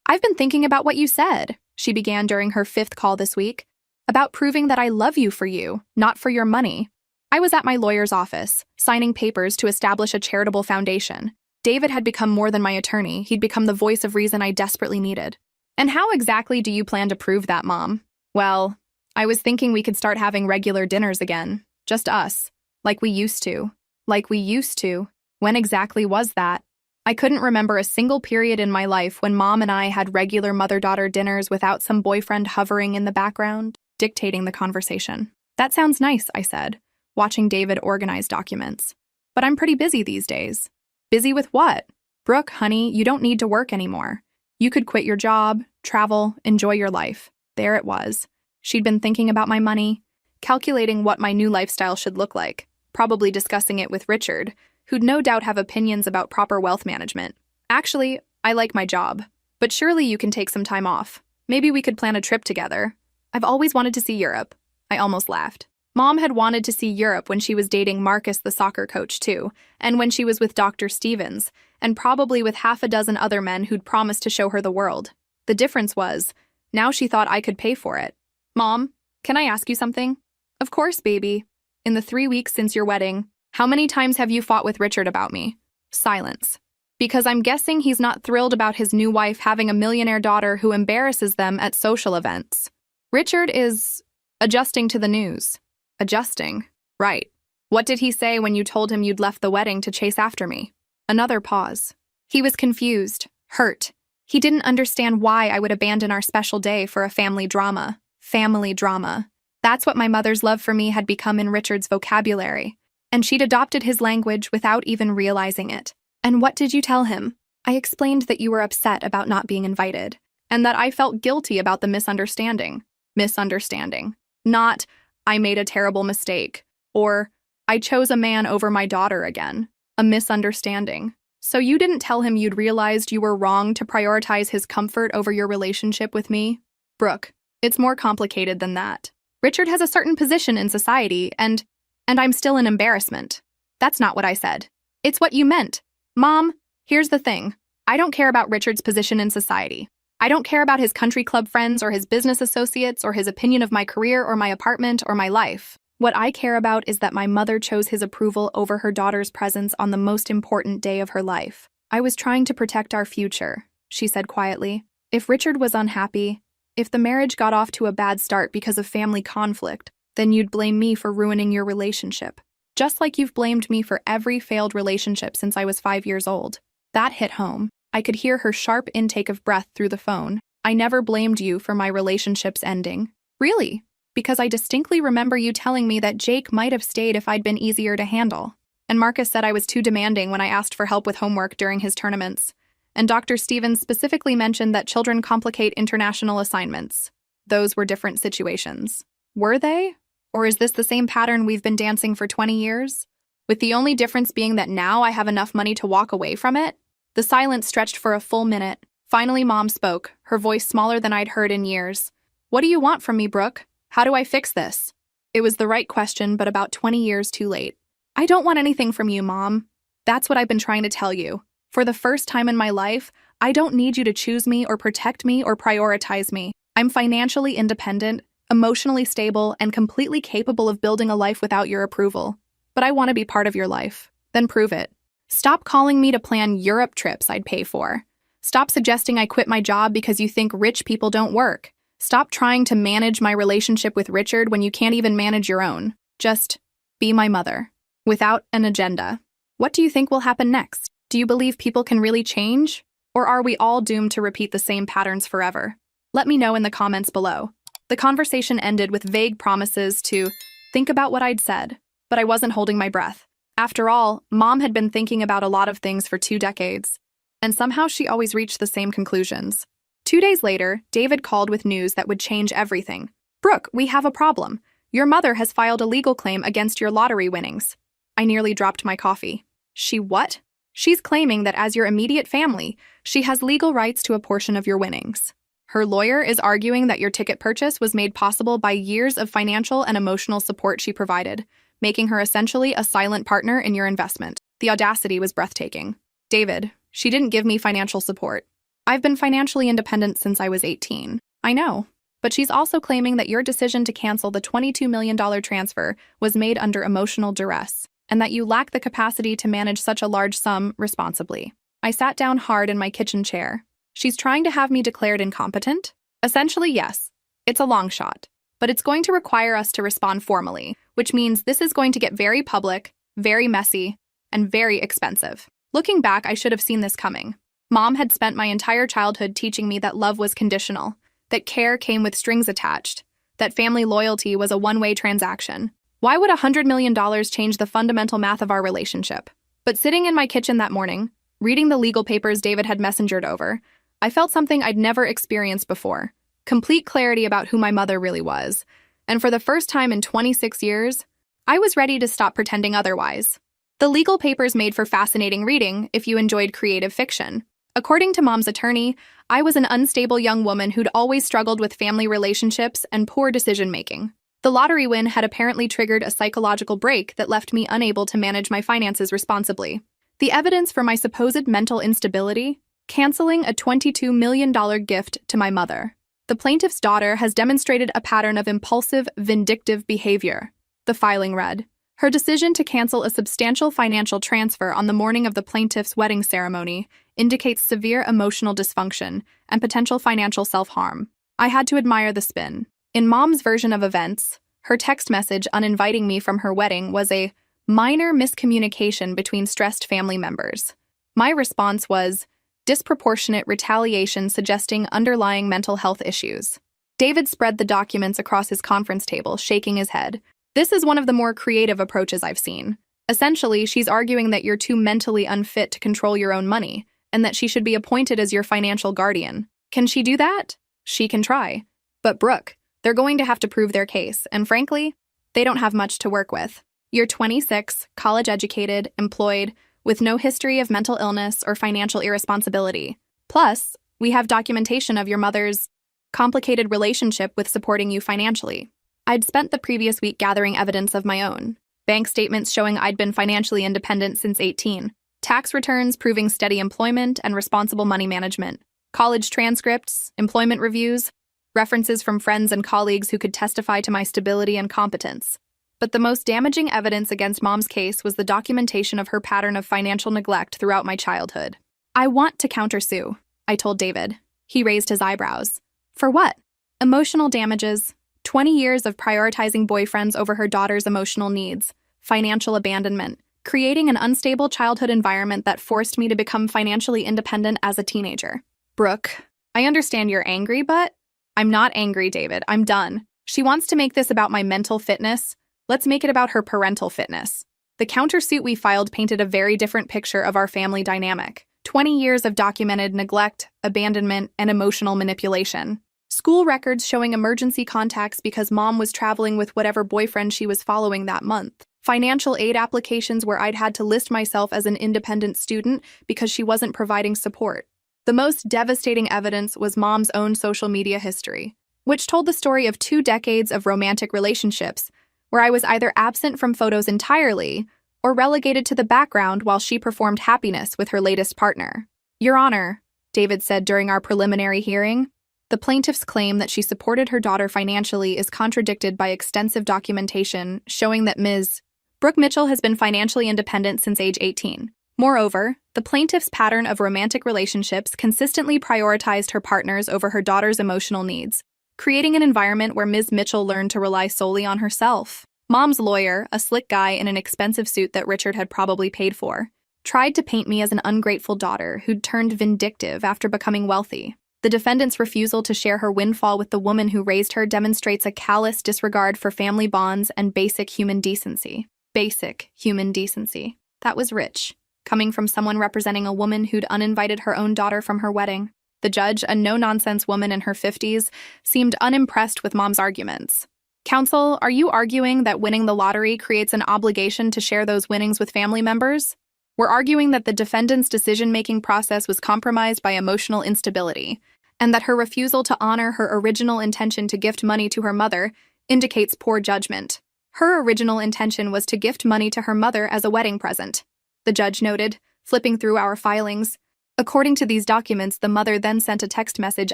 "I've been thinking about what you said," she began during her 5th call this week. About proving that I love you for you, not for your money. I was at my lawyer's office, signing papers to establish a charitable foundation. David had become more than my attorney. He'd become the voice of reason I desperately needed. And how exactly do you plan to prove that, Mom? Well, I was thinking we could start having regular dinners again. Just us. Like we used to. Like we used to. When exactly was that? I couldn't remember a single period in my life when Mom and I had regular mother-daughter dinners without some boyfriend hovering in the background, dictating the conversation. That sounds nice, I said, watching David organize documents. But I'm pretty busy these days. Busy with what? Brooke, honey, you don't need to work anymore. You could quit your job, travel, enjoy your life. There it was. She'd been thinking about my money, calculating what my new lifestyle should look like, probably discussing it with Richard, who'd no doubt have opinions about proper wealth management. Actually, I like my job, but surely you can take some time off. Maybe we could plan a trip together. I've always wanted to see Europe. I almost laughed. Mom had wanted to see Europe when she was dating Marcus, the soccer coach, too, and when she was with Dr. Stevens, and probably with half a dozen other men who'd promised to show her the world. The difference was, now she thought I could pay for it. Mom, can I ask you something? Of course, baby. In the 3 weeks since your wedding, how many times have you fought with Richard about me? Silence. Because I'm guessing he's not thrilled about his new wife having a millionaire daughter who embarrasses them at social events. Richard is adjusting to the news. Adjusting. Right. What did he say when you told him you'd left the wedding to chase after me? Another pause. He was confused, hurt. He didn't understand why I would abandon our special day for a family drama. Family drama. That's what my mother's love for me had become in Richard's vocabulary. And she'd adopted his language without even realizing it. And what did you tell him? I explained that you were upset about not being invited, and that I felt guilty about the misunderstanding. Misunderstanding. Not, I made a terrible mistake, or I chose a man over my daughter again. A misunderstanding. So you didn't tell him you'd realized you were wrong to prioritize his comfort over your relationship with me? Brooke, it's more complicated than that. Richard has a certain position in society, and I'm still an embarrassment. That's not what I said. It's what you meant. Mom, here's the thing. I don't care about Richard's position in society. I don't care about his country club friends or his business associates or his opinion of my career or my apartment or my life. What I care about is that my mother chose his approval over her daughter's presence on the most important day of her life. I was trying to protect our future, she said quietly. If Richard was unhappy, if the marriage got off to a bad start because of family conflict, then you'd blame me for ruining your relationship. Just like you've blamed me for every failed relationship since I was 5 years old. That hit home. I could hear her sharp intake of breath through the phone. I never blamed you for my relationship's ending. Really? Because I distinctly remember you telling me that Jake might have stayed if I'd been easier to handle. And Marcus said I was too demanding when I asked for help with homework during his tournaments. And Dr. Stevens specifically mentioned that children complicate international assignments. Those were different situations. Were they? Or is this the same pattern we've been dancing for 20 years? With the only difference being that now I have enough money to walk away from it? The silence stretched for a full minute. Finally, Mom spoke, her voice smaller than I'd heard in years. What do you want from me, Brooke? How do I fix this? It was the right question, but about 20 years too late. I don't want anything from you, Mom. That's what I've been trying to tell you. For the first time in my life, I don't need you to choose me or protect me or prioritize me. I'm financially independent, emotionally stable, and completely capable of building a life without your approval. But I want to be part of your life. Then prove it. Stop calling me to plan Europe trips I'd pay for. Stop suggesting I quit my job because you think rich people don't work. Stop trying to manage my relationship with Richard when you can't even manage your own. Just be my mother. Without an agenda. What do you think will happen next? Do you believe people can really change? Or are we all doomed to repeat the same patterns forever? Let me know in the comments below. The conversation ended with vague promises to think about what I'd said, but I wasn't holding my breath. After all, Mom had been thinking about a lot of things for 2 decades, and somehow she always reached the same conclusions. 2 days later, David called with news that would change everything. Brooke, we have a problem. Your mother has filed a legal claim against your lottery winnings. I nearly dropped my coffee. She what? She's claiming that as your immediate family, she has legal rights to a portion of your winnings. Her lawyer is arguing that your ticket purchase was made possible by years of financial and emotional support she provided, making her essentially a silent partner in your investment. The audacity was breathtaking. David, she didn't give me financial support. I've been financially independent since I was 18. I know. But she's also claiming that your decision to cancel the $22 million transfer was made under emotional duress, and that you lack the capacity to manage such a large sum responsibly. I sat down hard in my kitchen chair. She's trying to have me declared incompetent? Essentially, yes. It's a long shot. But it's going to require us to respond formally, which means this is going to get very public, very messy, and very expensive. Looking back, I should have seen this coming. Mom had spent my entire childhood teaching me that love was conditional, that care came with strings attached, that family loyalty was a one-way transaction. Why would $100 million change the fundamental math of our relationship? But sitting in my kitchen that morning, reading the legal papers David had messengered over, I felt something I'd never experienced before. Complete clarity about who my mother really was. And for the first time in 26 years, I was ready to stop pretending otherwise. The legal papers made for fascinating reading if you enjoyed creative fiction. According to Mom's attorney, I was an unstable young woman who'd always struggled with family relationships and poor decision-making. The lottery win had apparently triggered a psychological break that left me unable to manage my finances responsibly. The evidence for my supposed mental instability? Canceling a $22 million gift to my mother. The plaintiff's daughter has demonstrated a pattern of impulsive, vindictive behavior. The filing read. Her decision to cancel a substantial financial transfer on the morning of the plaintiff's wedding ceremony indicates severe emotional dysfunction and potential financial self-harm. I had to admire the spin. In Mom's version of events, her text message uninviting me from her wedding was a minor miscommunication between stressed family members. My response was disproportionate retaliation suggesting underlying mental health issues. David spread the documents across his conference table, shaking his head. This is one of the more creative approaches I've seen. Essentially, she's arguing that you're too mentally unfit to control your own money, and that she should be appointed as your financial guardian. Can she do that? She can try. But Brooke, they're going to have to prove their case, and frankly, they don't have much to work with. You're 26, college-educated, employed, with no history of mental illness or financial irresponsibility. Plus, we have documentation of your mother's complicated relationship with supporting you financially. I'd spent the previous week gathering evidence of my own. Bank statements showing I'd been financially independent since 18. Tax returns proving steady employment and responsible money management. College transcripts, employment reviews, references from friends and colleagues who could testify to my stability and competence. But the most damaging evidence against Mom's case was the documentation of her pattern of financial neglect throughout my childhood. I want to countersue, I told David. He raised his eyebrows. For what? Emotional damages, 20 years of prioritizing boyfriends over her daughter's emotional needs, financial abandonment, creating an unstable childhood environment that forced me to become financially independent as a teenager. Brooke, I understand you're angry, but I'm not angry, David. I'm done. She wants to make this about my mental fitness. Let's make it about her parental fitness. The countersuit we filed painted a very different picture of our family dynamic. 20 years of documented neglect, abandonment, and emotional manipulation. School records showing emergency contacts because Mom was traveling with whatever boyfriend she was following that month. Financial aid applications where I'd had to list myself as an independent student because she wasn't providing support. The most devastating evidence was Mom's own social media history, which told the story of 2 decades of romantic relationships, where I was either absent from photos entirely or relegated to the background while she performed happiness with her latest partner. Your Honor, David said during our preliminary hearing, the plaintiff's claim that she supported her daughter financially is contradicted by extensive documentation showing that Ms. Brooke Mitchell has been financially independent since age 18. Moreover, the plaintiff's pattern of romantic relationships consistently prioritized her partners over her daughter's emotional needs, creating an environment where Ms. Mitchell learned to rely solely on herself. Mom's lawyer, a slick guy in an expensive suit that Richard had probably paid for, tried to paint me as an ungrateful daughter who'd turned vindictive after becoming wealthy. The defendant's refusal to share her windfall with the woman who raised her demonstrates a callous disregard for family bonds and basic human decency. Basic human decency. That was rich, coming from someone representing a woman who'd uninvited her own daughter from her wedding. The judge, a no-nonsense woman in her 50s, seemed unimpressed with Mom's arguments. Counsel, are you arguing that winning the lottery creates an obligation to share those winnings with family members? We're arguing that the defendant's decision-making process was compromised by emotional instability, and that her refusal to honor her original intention to gift money to her mother indicates poor judgment. Her original intention was to gift money to her mother as a wedding present, the judge noted, flipping through our filings. According to these documents, the mother then sent a text message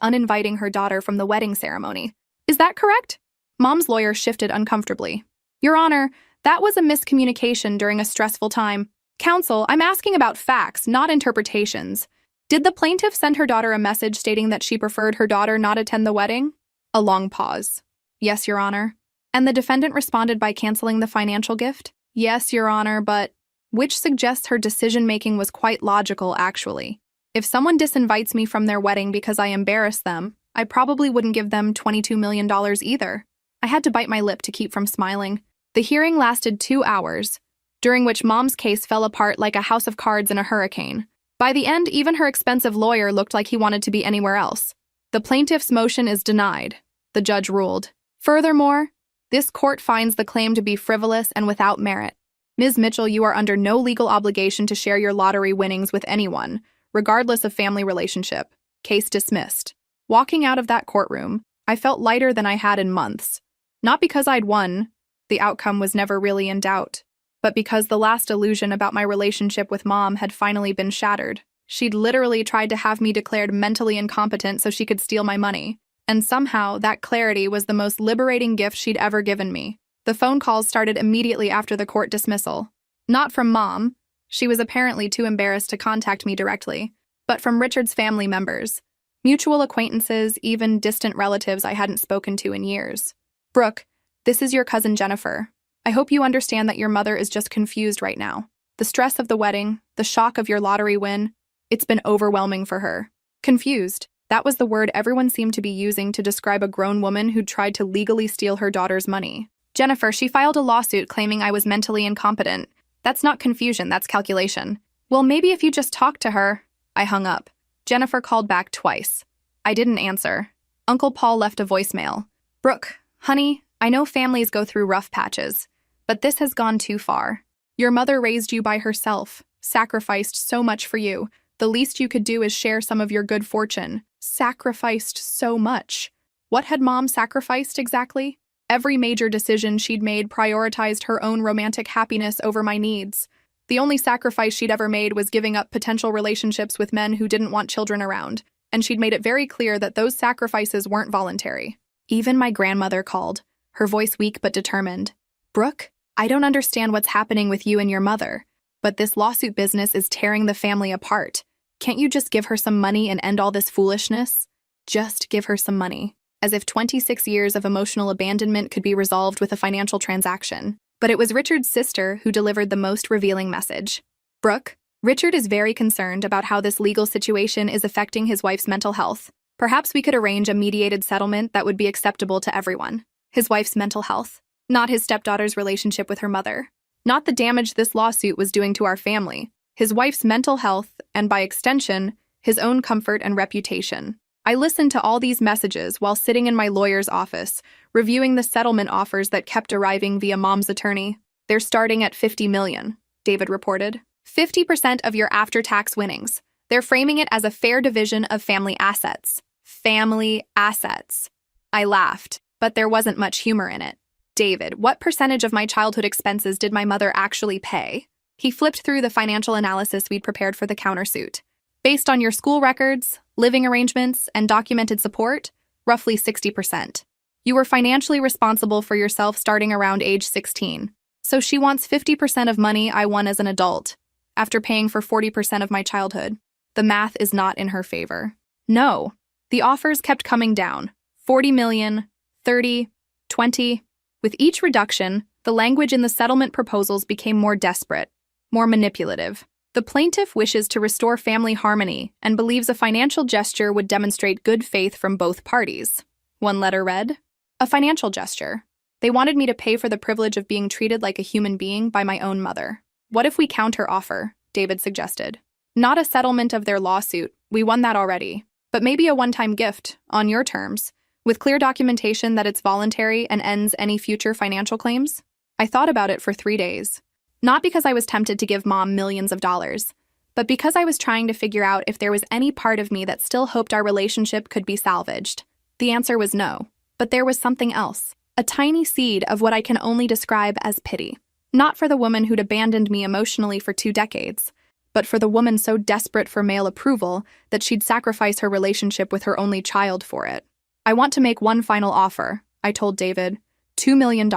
uninviting her daughter from the wedding ceremony. Is that correct? Mom's lawyer shifted uncomfortably. Your Honor, that was a miscommunication during a stressful time. Counsel, I'm asking about facts, not interpretations. Did the plaintiff send her daughter a message stating that she preferred her daughter not attend the wedding? A long pause. Yes, Your Honor. And the defendant responded by canceling the financial gift? Yes, Your Honor, but which suggests her decision-making was quite logical, actually. If someone disinvites me from their wedding because I embarrass them, I probably wouldn't give them $22 million either. I had to bite my lip to keep from smiling. The hearing lasted 2 hours, during which Mom's case fell apart like a house of cards in a hurricane. By the end, even her expensive lawyer looked like he wanted to be anywhere else. The plaintiff's motion is denied, the judge ruled. Furthermore, this court finds the claim to be frivolous and without merit. Ms. Mitchell, you are under no legal obligation to share your lottery winnings with anyone, regardless of family relationship. Case dismissed. Walking out of that courtroom, I felt lighter than I had in months. Not because I'd won, the outcome was never really in doubt, but because the last illusion about my relationship with Mom had finally been shattered. She'd literally tried to have me declared mentally incompetent so she could steal my money. And somehow, that clarity was the most liberating gift she'd ever given me. The phone calls started immediately after the court dismissal. Not from Mom. She was apparently too embarrassed to contact me directly, but from Richard's family members. Mutual acquaintances, even distant relatives I hadn't spoken to in years. Brooke, this is your cousin Jennifer. I hope you understand that your mother is just confused right now. The stress of the wedding, the shock of your lottery win, it's been overwhelming for her. Confused. That was the word everyone seemed to be using to describe a grown woman who'd tried to legally steal her daughter's money. Jennifer, she filed a lawsuit claiming I was mentally incompetent. That's not confusion, that's calculation. Well, maybe if you just talked to her. I hung up. Jennifer called back twice. I didn't answer. Uncle Paul left a voicemail. Brooke, honey, I know families go through rough patches, but this has gone too far. Your mother raised you by herself, sacrificed so much for you. The least you could do is share some of your good fortune. Sacrificed so much. What had Mom sacrificed exactly? Every major decision she'd made prioritized her own romantic happiness over my needs. The only sacrifice she'd ever made was giving up potential relationships with men who didn't want children around, and she'd made it very clear that those sacrifices weren't voluntary. Even my grandmother called, her voice weak but determined. Brooke, I don't understand what's happening with you and your mother, but this lawsuit business is tearing the family apart. Can't you just give her some money and end all this foolishness? Just give her some money. As if 26 years of emotional abandonment could be resolved with a financial transaction. But it was Richard's sister who delivered the most revealing message. Brooke, Richard is very concerned about how this legal situation is affecting his wife's mental health. Perhaps we could arrange a mediated settlement that would be acceptable to everyone. His wife's mental health, not his stepdaughter's relationship with her mother. Not the damage this lawsuit was doing to our family. His wife's mental health, and by extension, his own comfort and reputation. I listened to all these messages while sitting in my lawyer's office, reviewing the settlement offers that kept arriving via Mom's attorney. They're starting at $50 million, David reported. 50% of your after-tax winnings. They're framing it as a fair division of family assets. Family assets. I laughed, but there wasn't much humor in it. David, what percentage of my childhood expenses did my mother actually pay? He flipped through the financial analysis we'd prepared for the countersuit. Based on your school records, living arrangements, and documented support, roughly 60%. You were financially responsible for yourself starting around age 16. So she wants 50% of money I won as an adult, after paying for 40% of my childhood. The math is not in her favor. No. The offers kept coming down. 40 million, 30, 20. With each reduction, the language in the settlement proposals became more desperate, more manipulative. The plaintiff wishes to restore family harmony and believes a financial gesture would demonstrate good faith from both parties. One letter read, a financial gesture. They wanted me to pay for the privilege of being treated like a human being by my own mother. What if we counter-offer? David suggested. Not a settlement of their lawsuit. We won that already. But maybe a one-time gift, on your terms, with clear documentation that it's voluntary and ends any future financial claims? I thought about it for 3 days. Not because I was tempted to give Mom millions of dollars, but because I was trying to figure out if there was any part of me that still hoped our relationship could be salvaged. The answer was no, but there was something else. A tiny seed of what I can only describe as pity. Not for the woman who'd abandoned me emotionally for 2 decades, but for the woman so desperate for male approval that she'd sacrifice her relationship with her only child for it. I want to make one final offer, I told David. $2 million.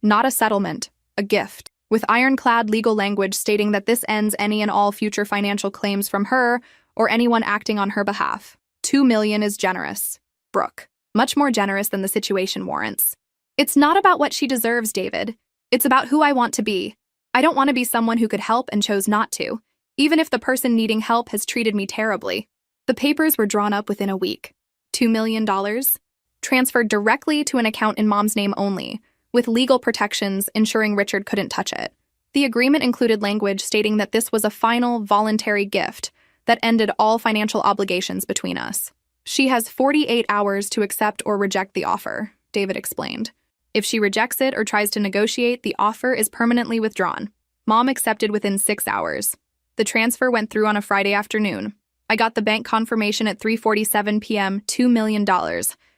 Not a settlement, a gift. With ironclad legal language stating that this ends any and all future financial claims from her or anyone acting on her behalf. $2 million is generous. Brooke. Much more generous than the situation warrants. It's not about what she deserves, David. It's about who I want to be. I don't want to be someone who could help and chose not to, even if the person needing help has treated me terribly. The papers were drawn up within a week. $2 million? Transferred directly to an account in Mom's name only, with legal protections ensuring Richard couldn't touch it. The agreement included language stating that this was a final, voluntary gift that ended all financial obligations between us. She has 48 hours to accept or reject the offer, David explained. If she rejects it or tries to negotiate, the offer is permanently withdrawn. Mom accepted within 6 hours. The transfer went through on a Friday afternoon. I got the bank confirmation at 3:47 p.m., $2 million,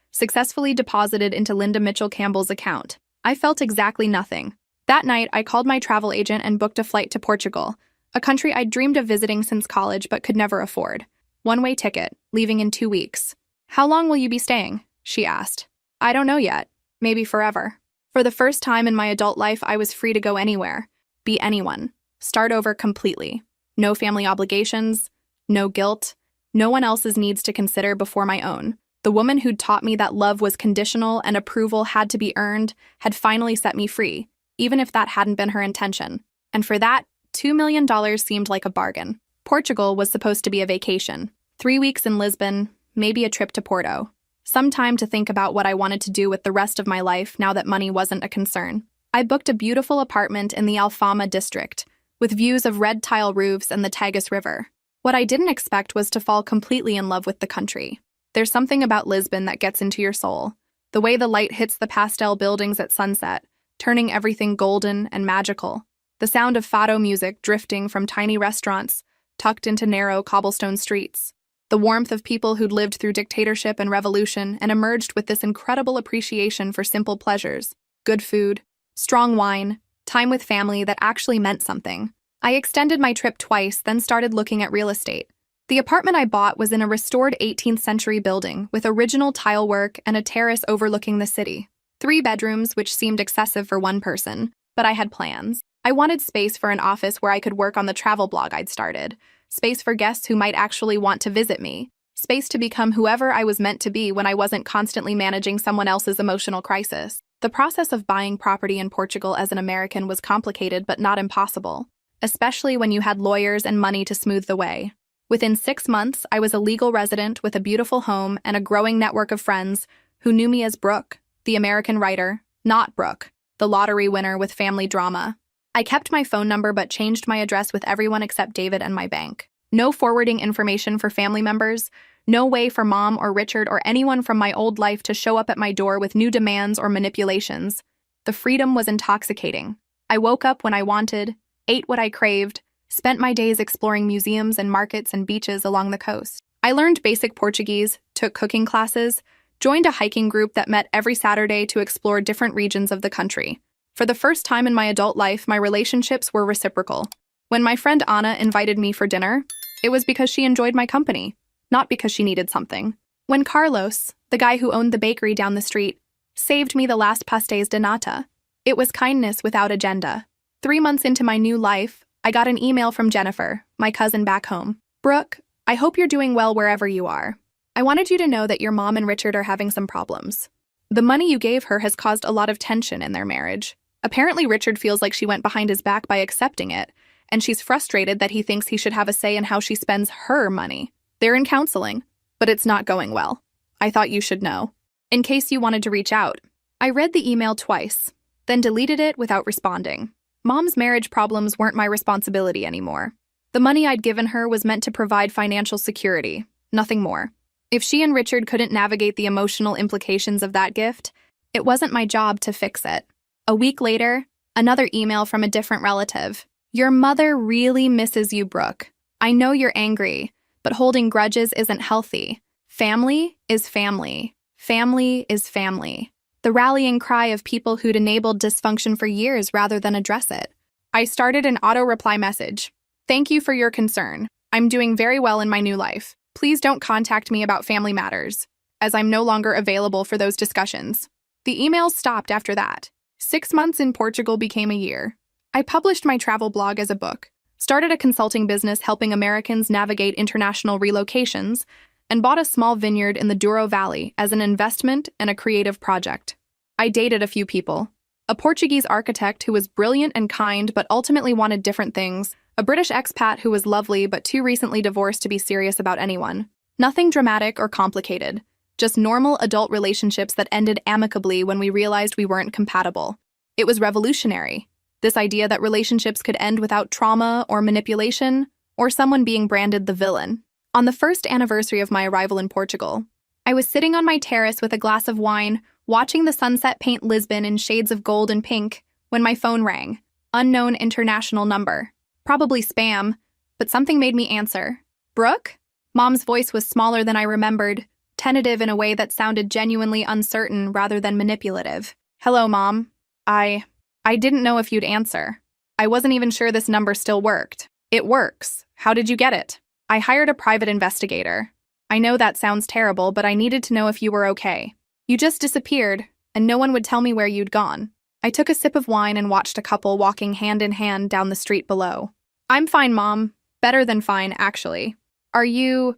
successfully deposited into Linda Mitchell Campbell's account. I felt exactly nothing. That night, I called my travel agent and booked a flight to Portugal, a country I'd dreamed of visiting since college but could never afford. One-way ticket, leaving in 2 weeks. How long will you be staying? She asked. I don't know yet. Maybe forever. For the first time in my adult life, I was free to go anywhere, be anyone, start over completely. No family obligations, no guilt, no one else's needs to consider before my own. The woman who'd taught me that love was conditional and approval had to be earned had finally set me free, even if that hadn't been her intention. And for that, $2 million seemed like a bargain. Portugal was supposed to be a vacation. 3 weeks in Lisbon, maybe a trip to Porto. Some time to think about what I wanted to do with the rest of my life now that money wasn't a concern. I booked a beautiful apartment in the Alfama district, with views of red tile roofs and the Tagus River. What I didn't expect was to fall completely in love with the country. There's something about Lisbon that gets into your soul. The way the light hits the pastel buildings at sunset, turning everything golden and magical. The sound of fado music drifting from tiny restaurants tucked into narrow cobblestone streets. The warmth of people who'd lived through dictatorship and revolution and emerged with this incredible appreciation for simple pleasures. Good food, strong wine, time with family that actually meant something. I extended my trip twice, then started looking at real estate. The apartment I bought was in a restored 18th century building with original tile work and a terrace overlooking the city. 3 bedrooms, which seemed excessive for one person, but I had plans. I wanted space for an office where I could work on the travel blog I'd started, space for guests who might actually want to visit me, space to become whoever I was meant to be when I wasn't constantly managing someone else's emotional crisis. The process of buying property in Portugal as an American was complicated but not impossible, especially when you had lawyers and money to smooth the way. Within 6 months, I was a legal resident with a beautiful home and a growing network of friends who knew me as Brooke, the American writer, not Brooke, the lottery winner with family drama. I kept my phone number but changed my address with everyone except David and my bank. No forwarding information for family members, no way for Mom or Richard or anyone from my old life to show up at my door with new demands or manipulations. The freedom was intoxicating. I woke up when I wanted, ate what I craved, spent my days exploring museums and markets and beaches along the coast. I learned basic Portuguese, took cooking classes, joined a hiking group that met every Saturday to explore different regions of the country. For the first time in my adult life, my relationships were reciprocal. When my friend Anna invited me for dinner, it was because she enjoyed my company, not because she needed something. When Carlos, the guy who owned the bakery down the street, saved me the last pastéis de nata, it was kindness without agenda. 3 months into my new life, I got an email from Jennifer, my cousin back home. Brooke, I hope you're doing well wherever you are. I wanted you to know that your mom and Richard are having some problems. The money you gave her has caused a lot of tension in their marriage. Apparently Richard feels like she went behind his back by accepting it, and she's frustrated that he thinks he should have a say in how she spends her money. They're in counseling, but it's not going well. I thought you should know. In case you wanted to reach out. I read the email twice, then deleted it without responding. Mom's marriage problems weren't my responsibility anymore. The money I'd given her was meant to provide financial security, nothing more. If she and Richard couldn't navigate the emotional implications of that gift, it wasn't my job to fix it. A week later, another email from a different relative. Your mother really misses you, Brooke. I know you're angry, but holding grudges isn't healthy. Family is family. Family is family. The rallying cry of people who'd enabled dysfunction for years rather than address it. I started an auto-reply message. Thank you for your concern. I'm doing very well in my new life. Please don't contact me about family matters. as I'm no longer available for those discussions. The emails stopped after that. 6 months in Portugal became a year. I published my travel blog as a book, started a consulting business helping Americans navigate international relocations, and bought a small vineyard in the Douro Valley as an investment and a creative project. I dated a few people. A Portuguese architect who was brilliant and kind but ultimately wanted different things, a British expat who was lovely but too recently divorced to be serious about anyone. Nothing dramatic or complicated, just normal adult relationships that ended amicably when we realized we weren't compatible. It was revolutionary. This idea that relationships could end without trauma or manipulation, or someone being branded the villain. On the first anniversary of my arrival in Portugal, I was sitting on my terrace with a glass of wine, watching the sunset paint Lisbon in shades of gold and pink, when my phone rang. Unknown international number. Probably spam, but something made me answer. Brooke? Mom's voice was smaller than I remembered, tentative in a way that sounded genuinely uncertain rather than manipulative. Hello, Mom. I didn't know if you'd answer. I wasn't even sure this number still worked. It works. How did you get it? I hired a private investigator. I know that sounds terrible, but I needed to know if you were okay. You just disappeared, and no one would tell me where you'd gone. I took a sip of wine and watched a couple walking hand in hand down the street below. I'm fine, Mom. Better than fine, actually. Are you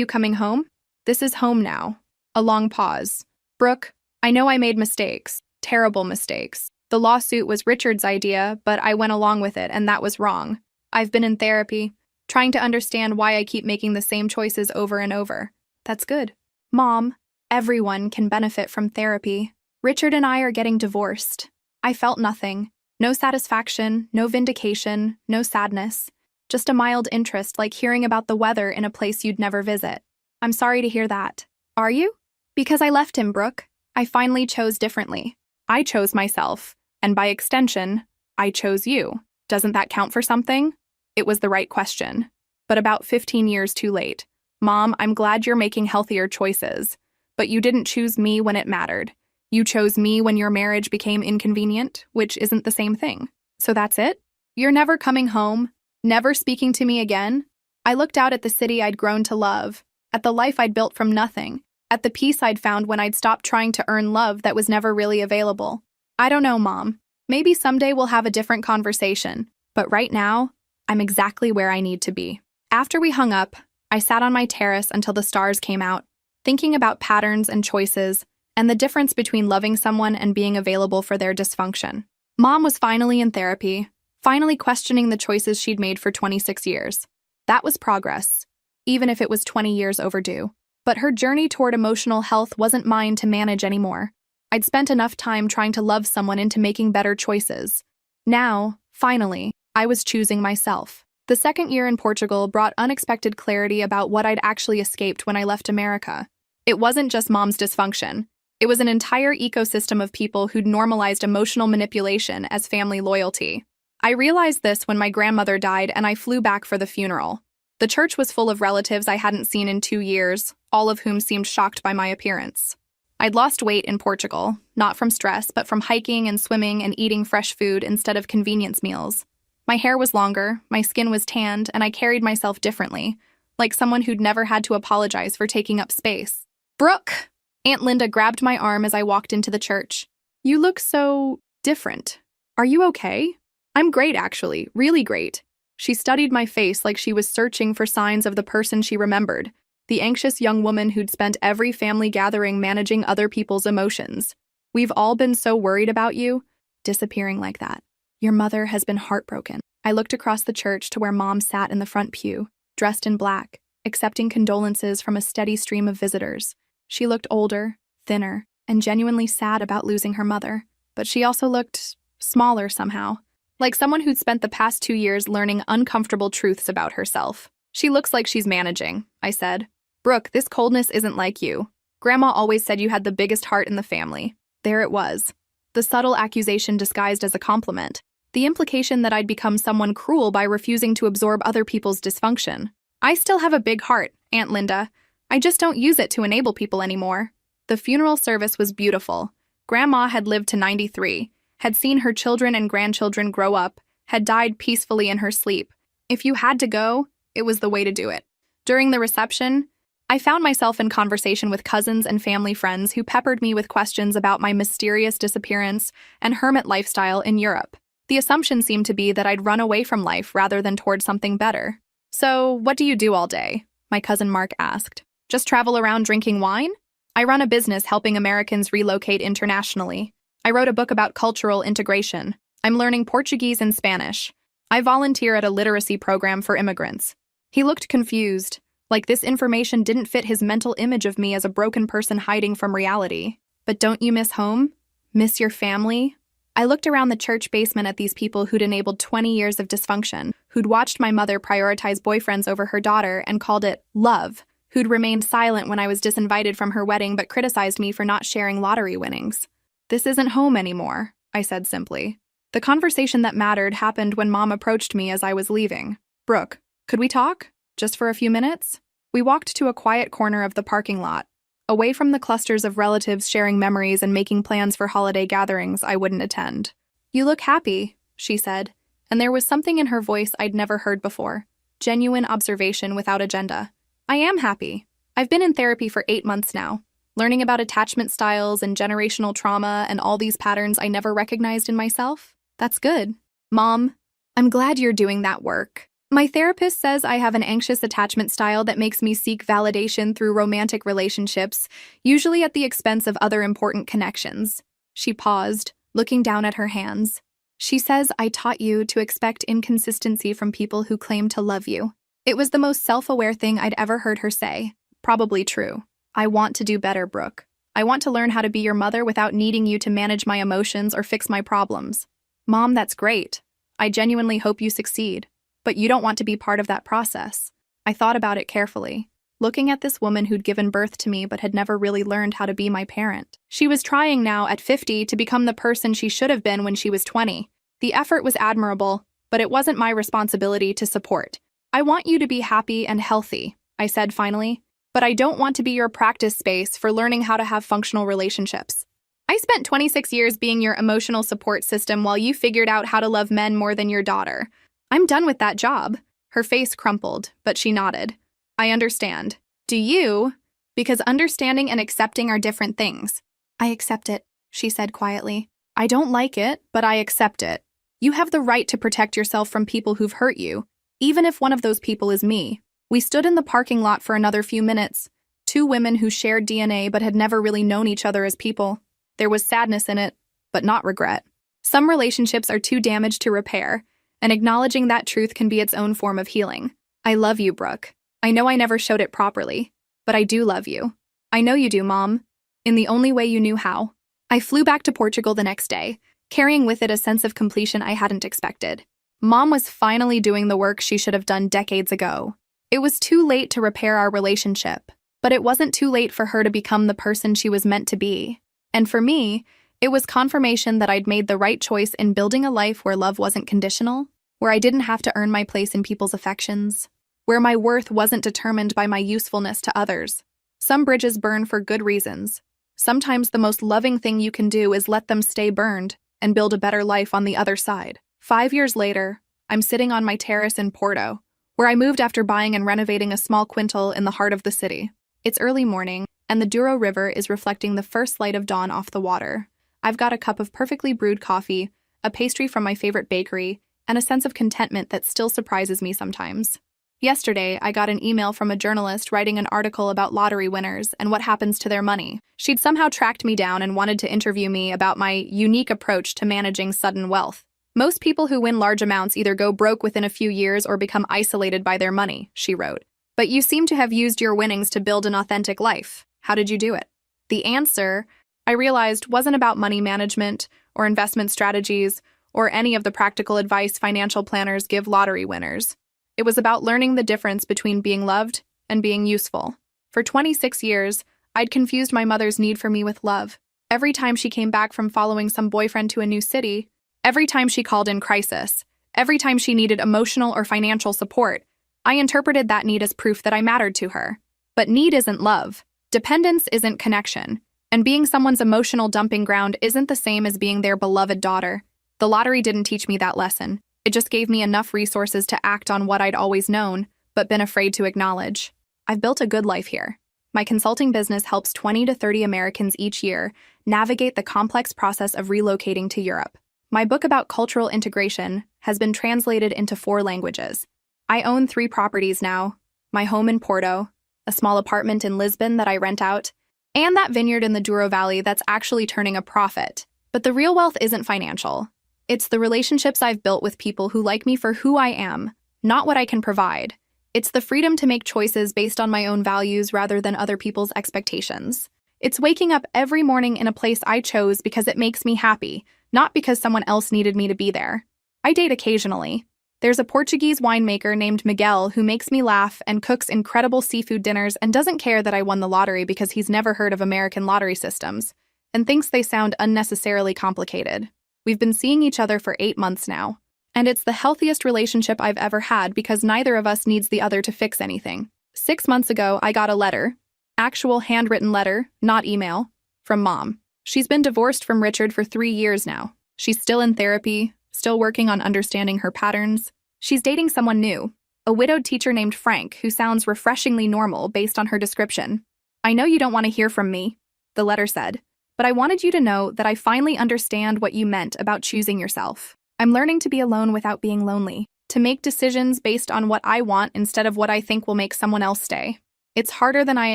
coming home? This is home now. A long pause. Brooke, I know I made mistakes. Terrible mistakes. The lawsuit was Richard's idea, but I went along with it, and that was wrong. I've been in therapy, trying to understand why I keep making the same choices over and over. That's good. Mom, everyone can benefit from therapy. Richard and I are getting divorced. I felt nothing. No satisfaction, no vindication, no sadness. Just a mild interest like hearing about the weather in a place you'd never visit. I'm sorry to hear that. Are you? Because I left him, Brooke. I finally chose differently. I chose myself, and by extension, I chose you. Doesn't that count for something? It was the right question, but about 15 years too late. Mom, I'm glad you're making healthier choices, but you didn't choose me when it mattered. You chose me when your marriage became inconvenient, which isn't the same thing. So that's it? You're never coming home? Never speaking to me again? I looked out at the city I'd grown to love, at the life I'd built from nothing, at the peace I'd found when I'd stopped trying to earn love that was never really available. I don't know, Mom. Maybe someday we'll have a different conversation, but right now, I'm exactly where I need to be. After we hung up, I sat on my terrace until the stars came out, thinking about patterns and choices, and the difference between loving someone and being available for their dysfunction. Mom was finally in therapy, finally questioning the choices she'd made for 26 years. That was progress, even if it was 20 years overdue. But her journey toward emotional health wasn't mine to manage anymore. I'd spent enough time trying to love someone into making better choices. Now, finally, I was choosing myself. The second year in Portugal brought unexpected clarity about what I'd actually escaped when I left America. It wasn't just Mom's dysfunction. It was an entire ecosystem of people who'd normalized emotional manipulation as family loyalty. I realized this when my grandmother died and I flew back for the funeral. The church was full of relatives I hadn't seen in 2 years, all of whom seemed shocked by my appearance. I'd lost weight in Portugal, not from stress, but from hiking and swimming and eating fresh food instead of convenience meals. My hair was longer, my skin was tanned, and I carried myself differently, like someone who'd never had to apologize for taking up space. Brooke! Aunt Linda grabbed my arm as I walked into the church. You look so different. Are you okay? I'm great, actually, really great. She studied my face like she was searching for signs of the person she remembered, the anxious young woman who'd spent every family gathering managing other people's emotions. We've all been so worried about you, disappearing like that. Your mother has been heartbroken. I looked across the church to where Mom sat in the front pew, dressed in black, accepting condolences from a steady stream of visitors. She looked older, thinner, and genuinely sad about losing her mother, but she also looked smaller somehow, like someone who'd spent the past 2 years learning uncomfortable truths about herself. She looks like she's managing, I said. Brooke, this coldness isn't like you. Grandma always said you had the biggest heart in the family. There it was. The subtle accusation disguised as a compliment. The implication that I'd become someone cruel by refusing to absorb other people's dysfunction. I still have a big heart, Aunt Linda. I just don't use it to enable people anymore. The funeral service was beautiful. Grandma had lived to 93, had seen her children and grandchildren grow up, had died peacefully in her sleep. If you had to go, it was the way to do it. During the reception, I found myself in conversation with cousins and family friends who peppered me with questions about my mysterious disappearance and hermit lifestyle in Europe. The assumption seemed to be that I'd run away from life rather than toward something better. "So, what do you do all day?" my cousin Mark asked. "Just travel around drinking wine?" "I run a business helping Americans relocate internationally. I wrote a book about cultural integration. I'm learning Portuguese and Spanish. I volunteer at a literacy program for immigrants." He looked confused, like this information didn't fit his mental image of me as a broken person hiding from reality. "But don't you miss home? Miss your family?" I looked around the church basement at these people who'd enabled 20 years of dysfunction, who'd watched my mother prioritize boyfriends over her daughter and called it love, who'd remained silent when I was disinvited from her wedding but criticized me for not sharing lottery winnings. "This isn't home anymore," I said simply. The conversation that mattered happened when Mom approached me as I was leaving. "Brooke, could we talk? Just for a few minutes?" We walked to a quiet corner of the parking lot, away from the clusters of relatives sharing memories and making plans for holiday gatherings I wouldn't attend. "You look happy," she said, and there was something in her voice I'd never heard before. Genuine observation without agenda. "I am happy. I've been in therapy for 8 months now, learning about attachment styles and generational trauma and all these patterns I never recognized in myself. That's good." "Mom, I'm glad you're doing that work. My therapist says I have an anxious attachment style that makes me seek validation through romantic relationships, usually at the expense of other important connections." She paused, looking down at her hands. "She says I taught you to expect inconsistency from people who claim to love you." It was the most self-aware thing I'd ever heard her say. Probably true. "I want to do better, Brooke. I want to learn how to be your mother without needing you to manage my emotions or fix my problems." "Mom, that's great. I genuinely hope you succeed. But you don't want to be part of that process." I thought about it carefully, looking at this woman who'd given birth to me but had never really learned how to be my parent. She was trying now, at 50, to become the person she should have been when she was 20. The effort was admirable, but it wasn't my responsibility to support. "I want you to be happy and healthy," I said finally, "but I don't want to be your practice space for learning how to have functional relationships. I spent 26 years being your emotional support system while you figured out how to love men more than your daughter. I'm done with that job." Her face crumpled, but she nodded. "I understand. Do you? Because understanding and accepting are different things." "I accept it," she said quietly. "I don't like it, but I accept it. You have the right to protect yourself from people who've hurt you, even if one of those people is me." We stood in the parking lot for another few minutes, two women who shared DNA but had never really known each other as people. There was sadness in it, but not regret. Some relationships are too damaged to repair, and acknowledging that truth can be its own form of healing. "I love you, Brooke. I know I never showed it properly, but I do love you. I know you do, Mom, in the only way you knew how." I flew back to Portugal the next day, carrying with it a sense of completion I hadn't expected. Mom was finally doing the work she should have done decades ago. It was too late to repair our relationship, but it wasn't too late for her to become the person she was meant to be. And for me, it was confirmation that I'd made the right choice in building a life where love wasn't conditional, where I didn't have to earn my place in people's affections, where my worth wasn't determined by my usefulness to others. Some bridges burn for good reasons. Sometimes the most loving thing you can do is let them stay burned and build a better life on the other side. 5 years later, I'm sitting on my terrace in Porto, where I moved after buying and renovating a small quintal in the heart of the city. It's early morning, and the Douro River is reflecting the first light of dawn off the water. I've got a cup of perfectly brewed coffee, a pastry from my favorite bakery, and a sense of contentment that still surprises me sometimes. Yesterday, I got an email from a journalist writing an article about lottery winners and what happens to their money. She'd somehow tracked me down and wanted to interview me about my unique approach to managing sudden wealth. "Most people who win large amounts either go broke within a few years or become isolated by their money," she wrote. "But you seem to have used your winnings to build an authentic life. How did you do it?" The answer, I realized, wasn't about money management or investment strategies or any of the practical advice financial planners give lottery winners. It was about learning the difference between being loved and being useful. For 26 years, I'd confused my mother's need for me with love. Every time she came back from following some boyfriend to a new city, every time she called in crisis, every time she needed emotional or financial support, I interpreted that need as proof that I mattered to her. But need isn't love. Dependence isn't connection. And being someone's emotional dumping ground isn't the same as being their beloved daughter. The lottery didn't teach me that lesson. It just gave me enough resources to act on what I'd always known, but been afraid to acknowledge. I've built a good life here. My consulting business helps 20 to 30 Americans each year navigate the complex process of relocating to Europe. My book about cultural integration has been translated into 4 languages. I own 3 properties now: my home in Porto, a small apartment in Lisbon that I rent out, and that vineyard in the Douro Valley that's actually turning a profit. But the real wealth isn't financial. It's the relationships I've built with people who like me for who I am, not what I can provide. It's the freedom to make choices based on my own values rather than other people's expectations. It's waking up every morning in a place I chose because it makes me happy, not because someone else needed me to be there. I date occasionally. There's a Portuguese winemaker named Miguel who makes me laugh and cooks incredible seafood dinners and doesn't care that I won the lottery because he's never heard of American lottery systems and thinks they sound unnecessarily complicated. We've been seeing each other for 8 months now. And it's the healthiest relationship I've ever had because neither of us needs the other to fix anything. 6 months ago, I got a letter, actual handwritten letter, not email, from Mom. She's been divorced from Richard for 3 years now. She's still in therapy, still working on understanding her patterns. She's dating someone new, a widowed teacher named Frank who sounds refreshingly normal based on her description. I know you don't want to hear from me, the letter said, but I wanted you to know that I finally understand what you meant about choosing yourself. I'm learning to be alone without being lonely, to make decisions based on what I want instead of what I think will make someone else stay. It's harder than I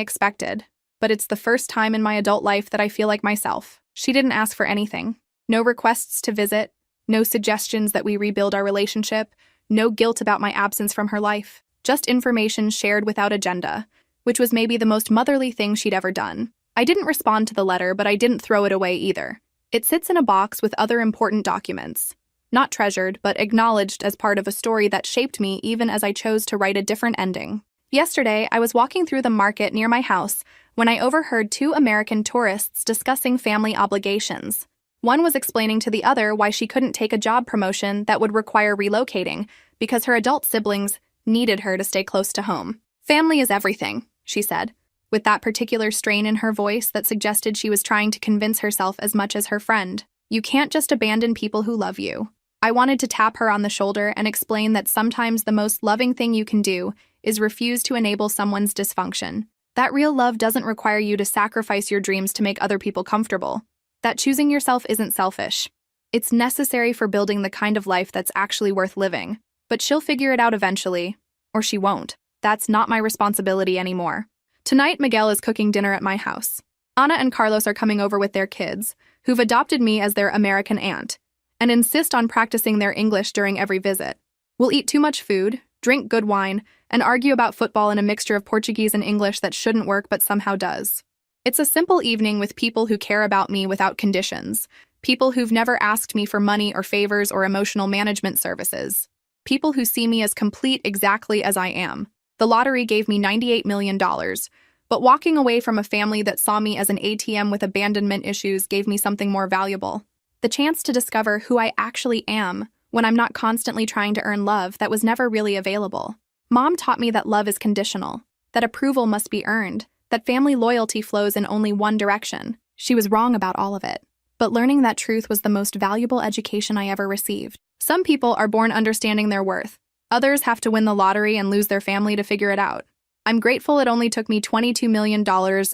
expected, but it's the first time in my adult life that I feel like myself. She didn't ask for anything. No requests to visit, no suggestions that we rebuild our relationship, no guilt about my absence from her life. Just information shared without agenda, which was maybe the most motherly thing she'd ever done. I didn't respond to the letter, but I didn't throw it away either. It sits in a box with other important documents. Not treasured, but acknowledged as part of a story that shaped me even as I chose to write a different ending. Yesterday, I was walking through the market near my house when I overheard 2 American tourists discussing family obligations. One was explaining to the other why she couldn't take a job promotion that would require relocating because her adult siblings needed her to stay close to home. Family is everything, she said, with that particular strain in her voice that suggested she was trying to convince herself as much as her friend. You can't just abandon people who love you. I wanted to tap her on the shoulder and explain that sometimes the most loving thing you can do is refuse to enable someone's dysfunction. That real love doesn't require you to sacrifice your dreams to make other people comfortable. That choosing yourself isn't selfish. It's necessary for building the kind of life that's actually worth living. But she'll figure it out eventually, or she won't. That's not my responsibility anymore. Tonight, Miguel is cooking dinner at my house. Ana and Carlos are coming over with their kids, who've adopted me as their American aunt, and insist on practicing their English during every visit. We'll eat too much food, drink good wine, and argue about football in a mixture of Portuguese and English that shouldn't work but somehow does. It's a simple evening with people who care about me without conditions, people who've never asked me for money or favors or emotional management services, people who see me as complete exactly as I am. The lottery gave me $98 million, but walking away from a family that saw me as an ATM with abandonment issues gave me something more valuable. The chance to discover who I actually am when I'm not constantly trying to earn love that was never really available. Mom taught me that love is conditional, that approval must be earned, that family loyalty flows in only one direction. She was wrong about all of it. But learning that truth was the most valuable education I ever received. Some people are born understanding their worth. Others have to win the lottery and lose their family to figure it out. I'm grateful it only took me $22 million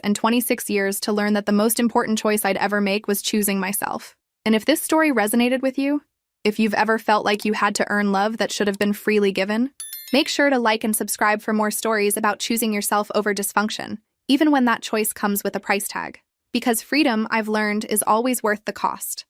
and 26 years to learn that the most important choice I'd ever make was choosing myself. And if this story resonated with you, if you've ever felt like you had to earn love that should have been freely given, make sure to like and subscribe for more stories about choosing yourself over dysfunction, even when that choice comes with a price tag. Because freedom, I've learned, is always worth the cost.